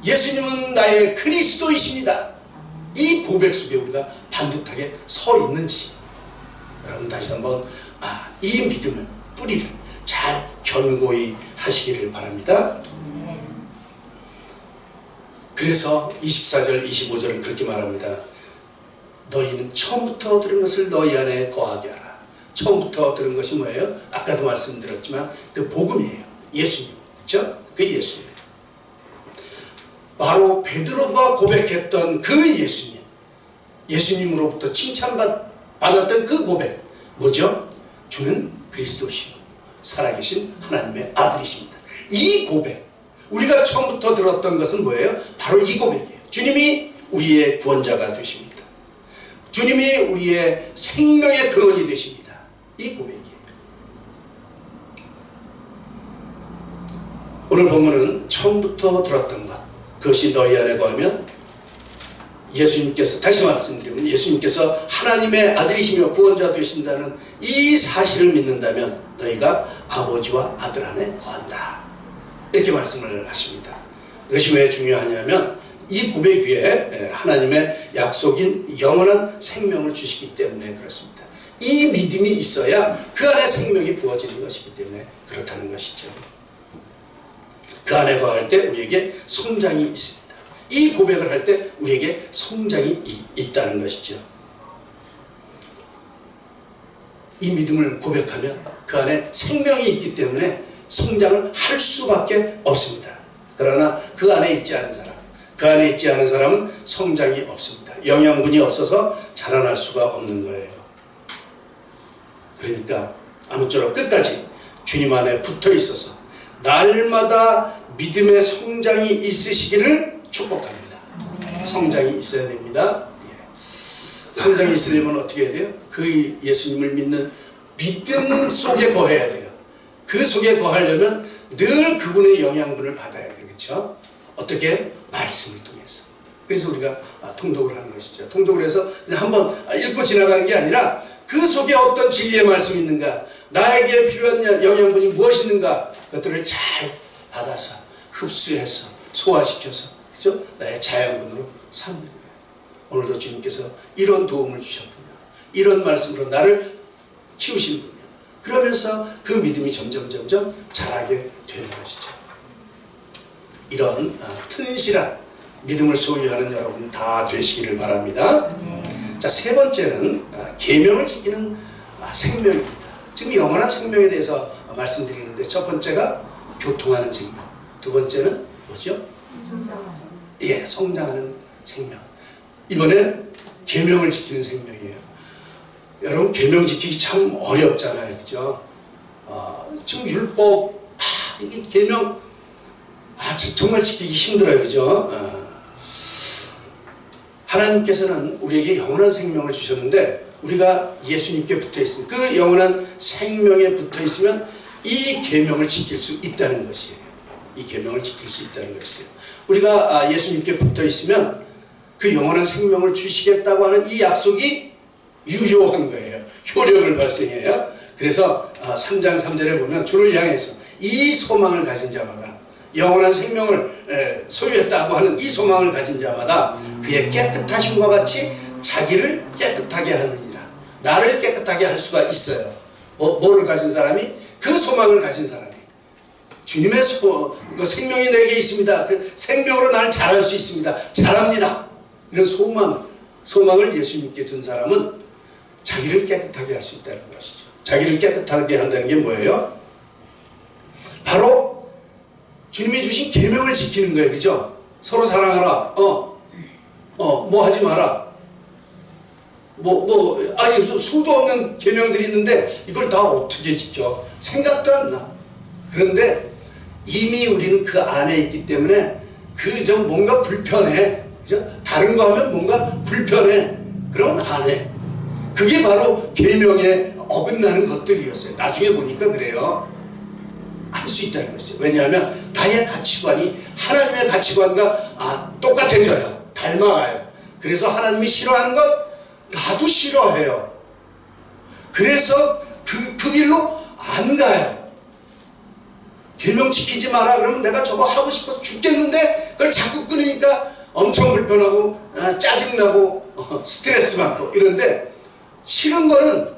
예수님은 나의 그리스도이십니다, 이 고백 속에 우리가 반듯하게 서 있는지, 여러분 다시 한번 이 믿음을, 뿌리를 잘 견고히 하시기를 바랍니다. 그래서 24절 25절은 그렇게 말합니다. 너희는 처음부터 들은 것을 너희 안에 거하게 하라. 처음부터 들은 것이 뭐예요? 아까도 말씀드렸지만 그 복음이에요. 예수님. 그렇죠? 그 예수님. 바로 베드로가 고백했던 그 예수님, 예수님으로부터 칭찬받았던 그 고백, 뭐죠? 주는 그리스도시요 살아계신 하나님의 아들이십니다. 이 고백, 우리가 처음부터 들었던 것은 뭐예요? 바로 이 고백이에요. 주님이 우리의 구원자가 되십니다. 주님이 우리의 생명의 근원이 되십니다. 이 고백이에요. 오늘 본문은 처음부터 들었던 것, 그것이 너희 안에 거하면, 예수님께서, 다시 말씀드리면 예수님께서 하나님의 아들이시며 구원자 되신다는 이 사실을 믿는다면 너희가 아버지와 아들 안에 거한다, 이렇게 말씀을 하십니다. 이것이 왜 중요하냐면 이 고백 위에 하나님의 약속인 영원한 생명을 주시기 때문에 그렇습니다. 이 믿음이 있어야 그 안에 생명이 부어지는 것이기 때문에 그렇다는 것이죠. 그 안에 거할 때 우리에게 성장이 있습니다. 이 고백을 할 때 우리에게 성장이 있다는 것이죠. 이 믿음을 고백하면 그 안에 생명이 있기 때문에 성장을 할 수밖에 없습니다. 그러나 그 안에 있지 않은 사람, 그 안에 있지 않은 사람은 성장이 없습니다. 영양분이 없어서 자라날 수가 없는 거예요. 그러니까 아무쪼록 끝까지 주님 안에 붙어 있어서 날마다 믿음의 성장이 있으시기를 축복합니다. 성장이 있어야 됩니다. 성장이 있으려면 어떻게 해야 돼요? 그 예수님을 믿는 믿음 속에 거해야 돼요. 그 속에 거하려면 늘 그분의 영양분을 받아야 돼요. 그렇죠? 어떻게? 말씀을 통해서. 그래서 우리가 통독을 하는 것이죠. 통독을 해서 그냥 한번 읽고 지나가는 게 아니라 그 속에 어떤 진리의 말씀이 있는가, 나에게 필요한 영양분이 무엇이 있는가, 그것들을 잘 받아서 흡수해서 소화시켜서, 그죠? 나의 자양분으로 삼는 거예요. 오늘도 주님께서 이런 도움을 주셨군요. 이런 말씀으로 나를 키우시는군요. 그러면서 그 믿음이 점점 자라게 되는 것이죠. 이런 튼실한 믿음을 소유하는 여러분 다 되시기를 바랍니다. 자, 세 번째는 계명을 지키는 생명입니다. 지금 영원한 생명에 대해서 말씀드리는데, 첫 번째가 교통하는 생명, 두 번째는 뭐죠? 예, 성장하는 생명. 이번엔 계명을 지키는 생명이에요. 여러분, 계명 지키기 참 어렵잖아요, 그죠? 지금 율법, 이게 계명, 정말 지키기 힘들어요, 그죠? 하나님께서는 우리에게 영원한 생명을 주셨는데, 우리가 예수님께 붙어 있으면, 그 영원한 생명에 붙어 있으면 이 계명을 지킬 수 있다는 것이에요. 이 계명을 지킬 수 있다는 것이에요. 우리가 예수님께 붙어 있으면 그 영원한 생명을 주시겠다고 하는 이 약속이 유효한 거예요. 효력을 발생해요. 그래서 3장 3절에 보면 주를 향해서 이 소망을 가진 자마다, 영원한 생명을 소유했다고 하는 이 소망을 가진 자마다 그의 깨끗하심과 같이 자기를 깨끗하게 하느니라. 나를 깨끗하게 할 수가 있어요. 뭐를 가진 사람이? 그 소망을 가진 사람이. 주님의 생명이 내게 있습니다. 그 생명으로 나를 잘할 수 있습니다. 잘합니다. 이런 소망을 예수님께 둔 사람은 자기를 깨끗하게 할 수 있다는 것이죠. 자기를 깨끗하게 한다는 게 뭐예요? 바로 주님이 주신 계명을 지키는 거예요. 그죠? 서로 사랑하라. 뭐 하지 마라. 수도 없는 계명들이 있는데 이걸 다 어떻게 지켜? 생각도 안 나. 그런데 이미 우리는 그 안에 있기 때문에 좀 뭔가 불편해. 그죠? 다른 거 하면 뭔가 불편해. 그러면 안 해. 그게 바로 계명에 어긋나는 것들이었어요. 나중에 보니까 그래요. 할 수 있다는 것이죠. 왜냐하면 나의 가치관이 하나님의 가치관과 똑같아져요. 닮아가요. 그래서 하나님이 싫어하는 것 나도 싫어해요. 그래서 그 길로 안 가요. 계명 지키지 마라 그러면 내가 저거 하고 싶어서 죽겠는데 그걸 자꾸 끊으니까 엄청 불편하고 짜증나고 스트레스 받고 이런데, 싫은 거는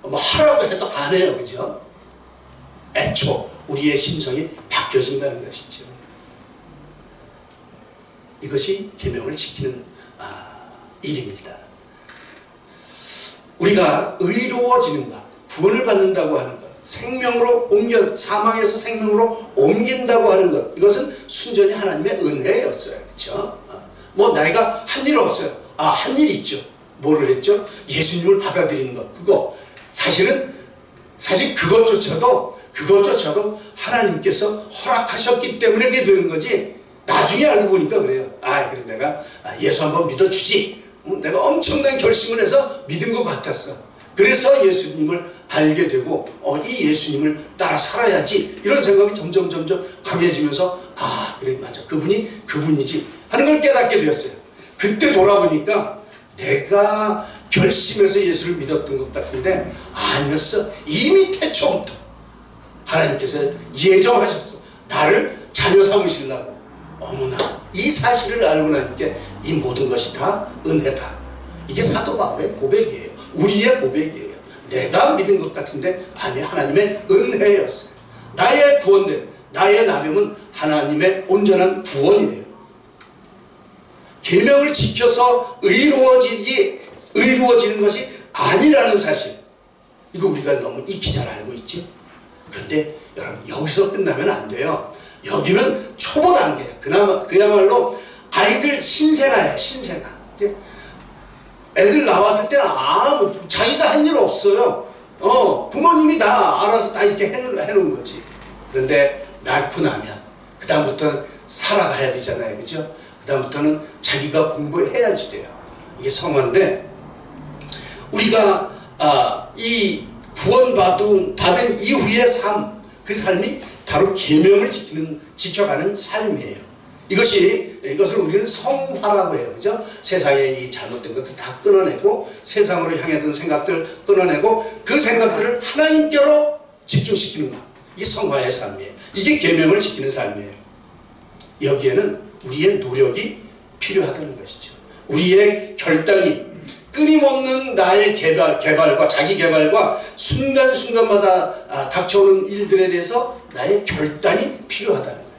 뭐 하라고 해도 안 해요. 그죠? 애초 우리의 심성이 바뀌어진다는 것이죠. 이것이 계명을 지키는 일입니다. 우리가 의로워지는 것, 구원을 받는다고 하는 것, 사망에서 생명으로 옮긴다고 하는 것, 이것은 순전히 하나님의 은혜였어요. 그렇죠? 뭐 내가 한 일 없어요. 한 일 있죠. 뭐를 했죠? 예수님을 받아들이는 것. 사실 그것조차도 하나님께서 허락하셨기 때문에 그게 되는 거지, 나중에 알고 보니까 그래요. 그래 내가 예수 한번 믿어주지. 내가 엄청난 결심을 해서 믿은 것 같았어. 그래서 예수님을 알게 되고 이 예수님을 따라 살아야지, 이런 생각이 점점 강해지면서 그래 맞아, 그분이지 하는 걸 깨닫게 되었어요. 그때 돌아보니까 내가 결심해서 예수를 믿었던 것 같은데 아니었어. 이미 태초부터 하나님께서 예정하셨어. 나를 자녀 삼으시려고. 어머나, 이 사실을 알고 나니까 이 모든 것이 다 은혜다. 이게 사도 바울의 고백이에요. 우리의 고백이에요. 내가 믿은 것 같은데 아니, 하나님의 은혜였어요. 나의 구원됨, 나의 나됨은 하나님의 온전한 구원이에요. 계명을 지켜서 의로워지는 것이 아니라는 사실, 이거 우리가 너무 익히 잘 알고 있지. 그런데 여러분 여기서 끝나면 안 돼요. 여기는 초보 단계예요. 그야말로 아이들 신생아예요. 신생아. 이제 애들 나왔을 때는 아무 자기가 한 일 없어요. 부모님이 다 알아서 다 이렇게 해놓은 거지. 그런데 낳고 나면 그 다음부터는 살아가야 되잖아요. 그죠? 그 다음부터는 자기가 공부해야지 돼요. 이게 성화인데 우리가 이 구원받은 이후의 삶, 그 삶이 바로 계명을 지켜가는 삶이에요. 이것을 우리는 성화라고 해요. 그죠? 세상의 이 잘못된 것들 다 끊어내고 세상으로 향했던 생각들 끊어내고 그 생각들을 하나님께로 집중시키는 것. 이게 성화의 삶이에요. 이게 계명을 지키는 삶이에요. 여기에는 우리의 노력이 필요하다는 것이죠. 우리의 결단이 끊임없는 나의 개발과 자기 개발과 순간순간마다 닥쳐오는 일들에 대해서 나의 결단이 필요하다는 거예요.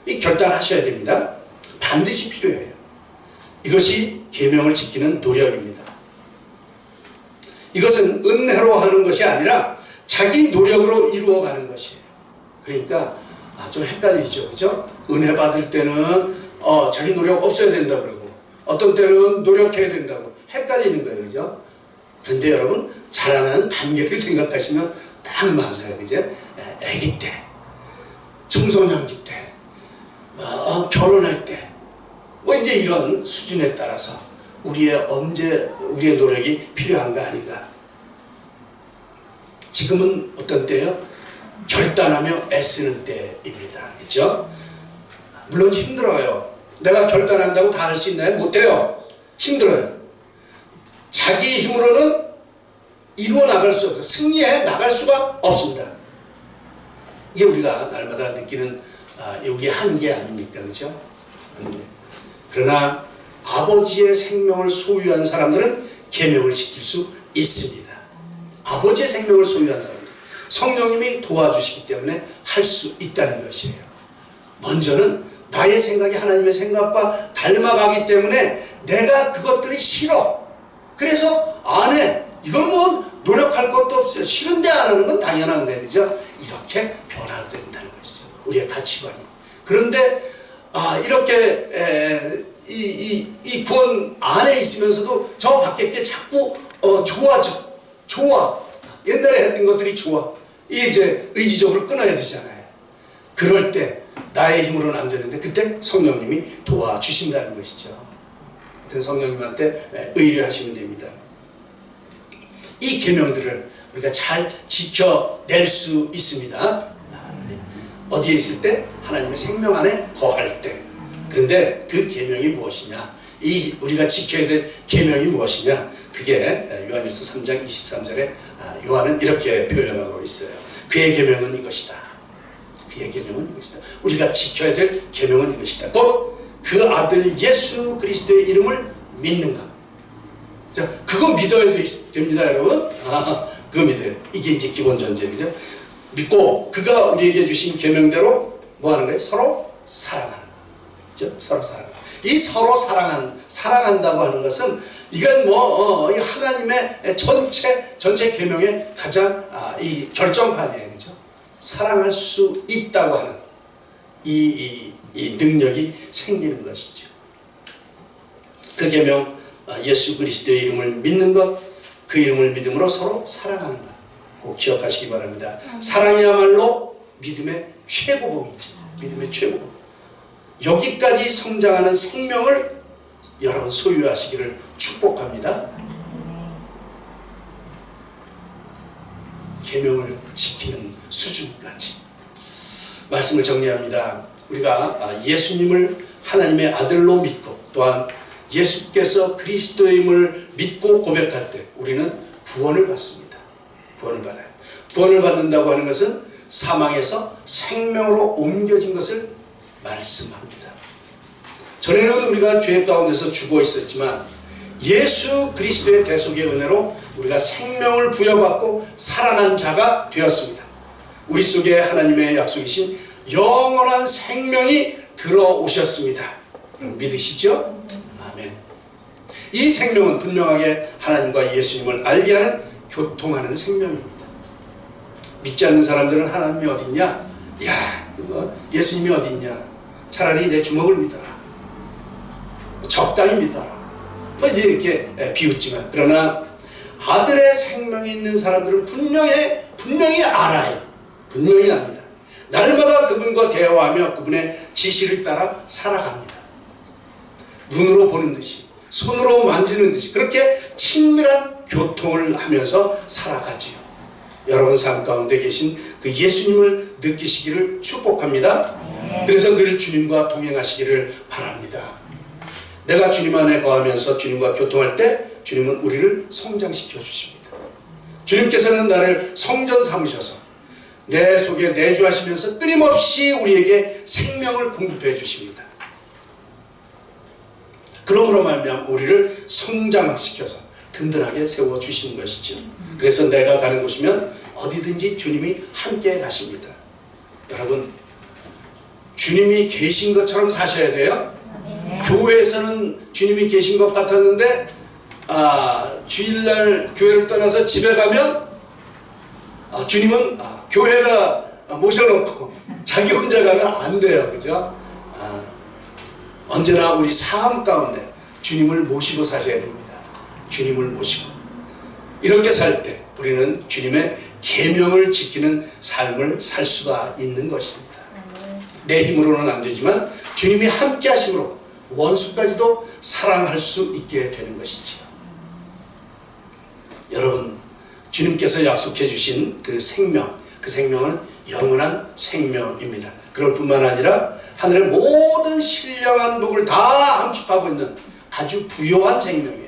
이 결단하셔야 됩니다. 반드시 필요해요. 이것이 계명을 지키는 노력입니다. 이것은 은혜로 하는 것이 아니라 자기 노력으로 이루어가는 것이에요. 그러니까 좀 헷갈리죠. 그죠? 은혜 받을 때는 자기 노력 없어야 된다 그러고 어떤 때는 노력해야 된다고 헷갈리는 거예요. 그죠? 그런데 여러분 자라나는 단계를 생각하시면 딱 맞아요. 그죠? 아기 때, 청소년기 때, 결혼할 때, 이제 이런 수준에 따라서 우리의 노력이 필요한가 아닌가. 지금은 어떤 때요? 결단하며 애쓰는 때입니다. 그렇죠? 물론 힘들어요. 내가 결단한다고 다 할 수 있나요? 못해요. 힘들어요. 자기 힘으로는 이루어 나갈 수 없어요. 승리해 나갈 수가 없습니다. 이게 우리가 날마다 느끼는 우리의 한계 아닙니까? 그렇죠? 그러나 아버지의 생명을 소유한 사람들은 계명을 지킬 수 있습니다. 아버지의 생명을 소유한 사람들, 성령님이 도와주시기 때문에 할 수 있다는 것이에요. 먼저는 나의 생각이 하나님의 생각과 닮아가기 때문에 내가 그것들이 싫어. 그래서 안 해. 이건 뭐 노력할 것도 없어요. 싫은데 안 하는 건 당연한 거예요. 그죠? 이렇게 변화된다는 것이죠. 우리의 가치관이. 그런데 이렇게 이 구원 안에 있으면서도 저 밖에 게 자꾸 좋아. 옛날에 했던 것들이 좋아. 이제 의지적으로 끊어야 되잖아요. 그럴 때 나의 힘으로는 안 되는데 그때 성령님이 도와주신다는 것이죠. 그때 성령님한테 의뢰하시면 됩니다. 이 계명들을 우리가 잘 지켜낼 수 있습니다. 어디에 있을 때? 하나님의 생명 안에 거할 때. 그런데 그 계명이 무엇이냐? 우리가 지켜야 될 계명이 무엇이냐? 그게 요한일서 3장 23절에 요한은 이렇게 표현하고 있어요. 그의 계명은 이것이다. 그의 계명은 이것이다. 우리가 지켜야 될 계명은 이것이다. 곧 그 아들 예수 그리스도의 이름을 믿는 것. 자, 그거 믿어야 됩니다, 여러분. 그거 믿어요. 이게 이제 기본 전제죠. 믿고 그가 우리에게 주신 계명대로 뭐 하는 거예요? 서로 사랑하는 거죠. 서로 사랑하는 거. 이 서로 사랑한다고 하는 것은 이건 이 하나님의 전체 계명의 가장 이 결정판이에요. 그죠? 사랑할 수 있다고 하는 이 능력이 생기는 것이죠. 그 계명 예수 그리스도의 이름을 믿는 것, 그 이름을 믿음으로 서로 사랑하는 것 꼭 기억하시기 바랍니다. 사랑이야말로 믿음의 최고봉이죠. 믿음의 최고봉. 여기까지 성장하는 생명을 여러분 소유하시기를 축복합니다. 계명을 지키는 수준까지. 말씀을 정리합니다. 우리가 예수님을 하나님의 아들로 믿고 또한 예수께서 그리스도임을 믿고 고백할 때 우리는 구원을 받습니다. 구원을 받아요. 구원을 받는다고 하는 것은 사망에서 생명으로 옮겨진 것을 말씀합니다. 전에는 우리가 죄 가운데서 죽어 있었지만 예수 그리스도의 대속의 은혜로 우리가 생명을 부여받고 살아난 자가 되었습니다. 우리 속에 하나님의 약속이신 영원한 생명이 들어오셨습니다. 믿으시죠? 아멘. 이 생명은 분명하게 하나님과 예수님을 알게 하는 교통하는 생명입니다. 믿지 않는 사람들은 하나님이 어딨냐? 야, 예수님이 어딨냐? 차라리 내 주먹을 믿어라. 적당히 믿어라. 뭐 이렇게 비웃지만, 그러나 아들의 생명이 있는 사람들은 분명히 알아요. 분명히 압니다. 날마다 그분과 대화하며 그분의 지시를 따라 살아갑니다. 눈으로 보는 듯이, 손으로 만지는 듯이 그렇게 친밀한 교통을 하면서 살아가지요. 여러분 삶 가운데 계신 그 예수님을 느끼시기를 축복합니다. 그래서 늘 주님과 동행하시기를 바랍니다. 내가 주님 안에 거하면서 주님과 교통할 때 주님은 우리를 성장시켜 주십니다. 주님께서는 나를 성전 삼으셔서 내 속에 내주하시면서 끊임없이 우리에게 생명을 공급해 주십니다. 그러므로 말미암아 우리를 성장시켜서 든든하게 세워주시는 것이죠. 그래서 내가 가는 곳이면 어디든지 주님이 함께 가십니다. 여러분, 주님이 계신 것처럼 사셔야 돼요. 교회에서는 주님이 계신 것 같았는데 주일날 교회를 떠나서 집에 가면 주님은 교회가 모셔놓고 자기 혼자 가면 안 돼요. 그죠? 언제나 우리 삶 가운데 주님을 모시고 사셔야 됩니다. 주님을 모시고 이렇게 살 때 우리는 주님의 계명을 지키는 삶을 살 수가 있는 것입니다. 내 힘으로는 안 되지만 주님이 함께 하심으로 원수까지도 사랑할 수 있게 되는 것이지요. 여러분, 주님께서 약속해 주신 그 생명, 그 생명은 영원한 생명입니다. 그럴 뿐만 아니라 하늘의 모든 신령한 복을 다 함축하고 있는 아주 부요한 생명이에요.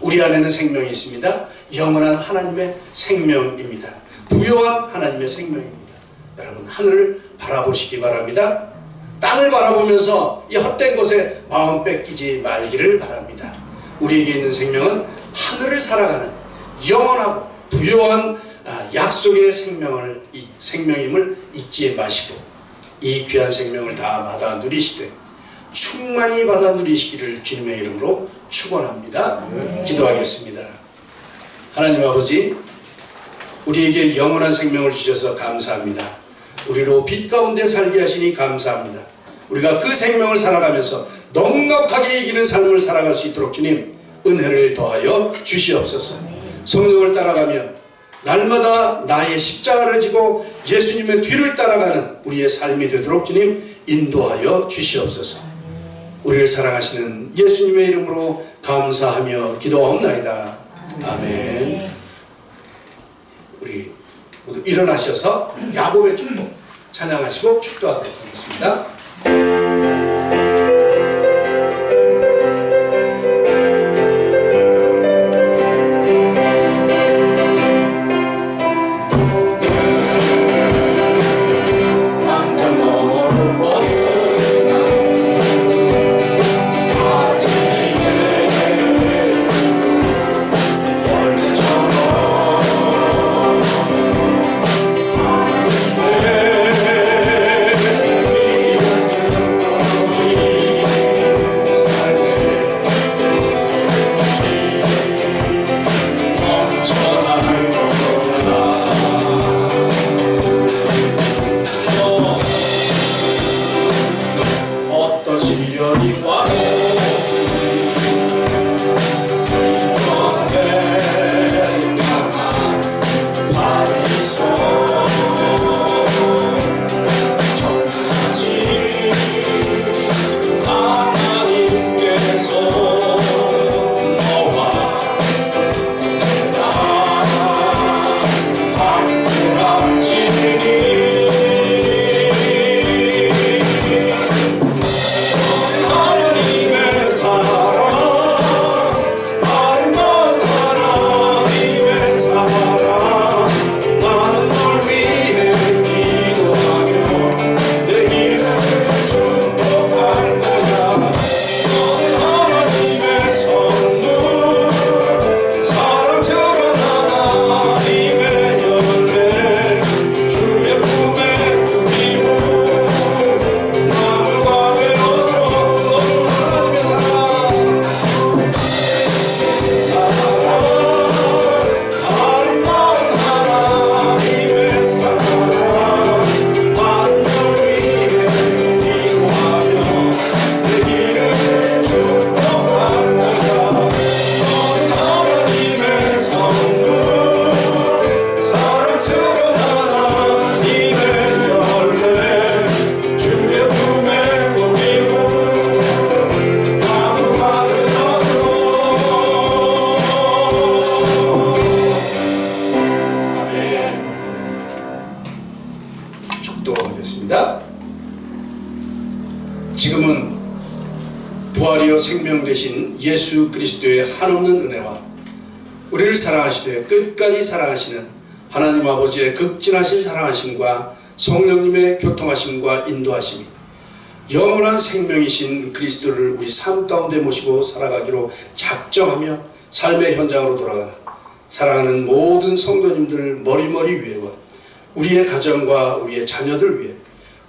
우리 안에는 생명이 있습니다. 영원한 하나님의 생명입니다. 부요한 하나님의 생명입니다. 여러분, 하늘을 바라보시기 바랍니다. 땅을 바라보면서 이 헛된 곳에 마음 뺏기지 말기를 바랍니다. 우리에게 있는 생명은 하늘을 살아가는 영원하고 부요한 약속의 생명임을 잊지 마시고 이 귀한 생명을 다 받아 누리시되 충만히 받아 누리시기를 주님의 이름으로 축원합니다. 기도하겠습니다. 하나님 아버지, 우리에게 영원한 생명을 주셔서 감사합니다. 우리로 빛 가운데 살게 하시니 감사합니다. 우리가 그 생명을 살아가면서 넉넉하게 이기는 삶을 살아갈 수 있도록 주님 은혜를 더하여 주시옵소서. 성령을 따라가며 날마다 나의 십자가를 지고 예수님의 뒤를 따라가는 우리의 삶이 되도록 주님 인도하여 주시옵소서. 우리를 사랑하시는 예수님의 이름으로 감사하며 기도하옵나이다. 아멘. 우리 모두 일어나셔서 야곱의 축복 찬양하시고 축도하도록 하겠습니다. 기도하겠습니다. 지금은 부활이요 생명 되신 예수 그리스도의 한없는 은혜와 우리를 사랑하시되 끝까지 사랑하시는 하나님 아버지의 극진하신 사랑하심과 성령님의 교통하심과 인도하심이 영원한 생명이신 그리스도를 우리 삶 가운데 모시고 살아가기로 작정하며 삶의 현장으로 돌아가는 사랑하는 모든 성도님들 머리머리 위에와 우리의 가정과 우리의 자녀들 위해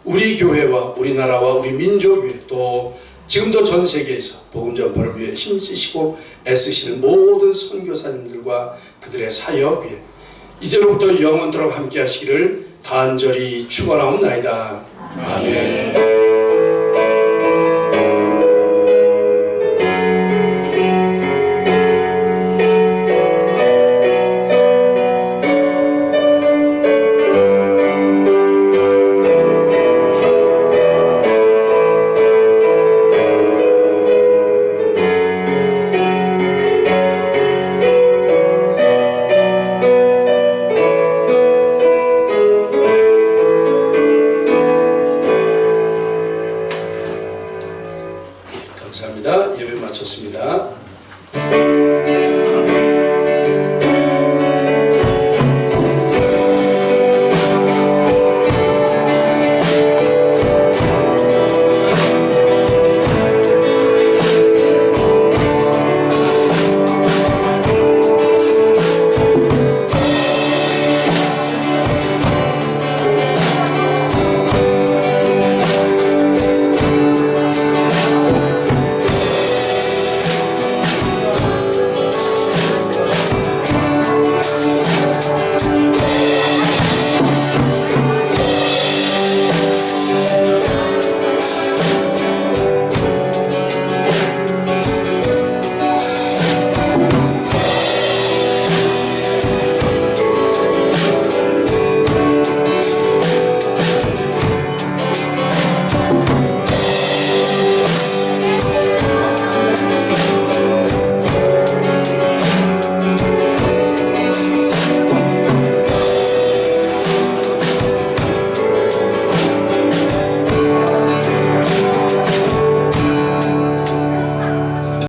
우리 교회와 우리나라와 우리 민족 위해 또 지금도 전 세계에서 복음 전파를 위해 힘쓰시고 애쓰시는 모든 선교사님들과 그들의 사역 위해 이제로부터 영원토록 함께 하시기를 간절히 축원하옵나이다. 아멘.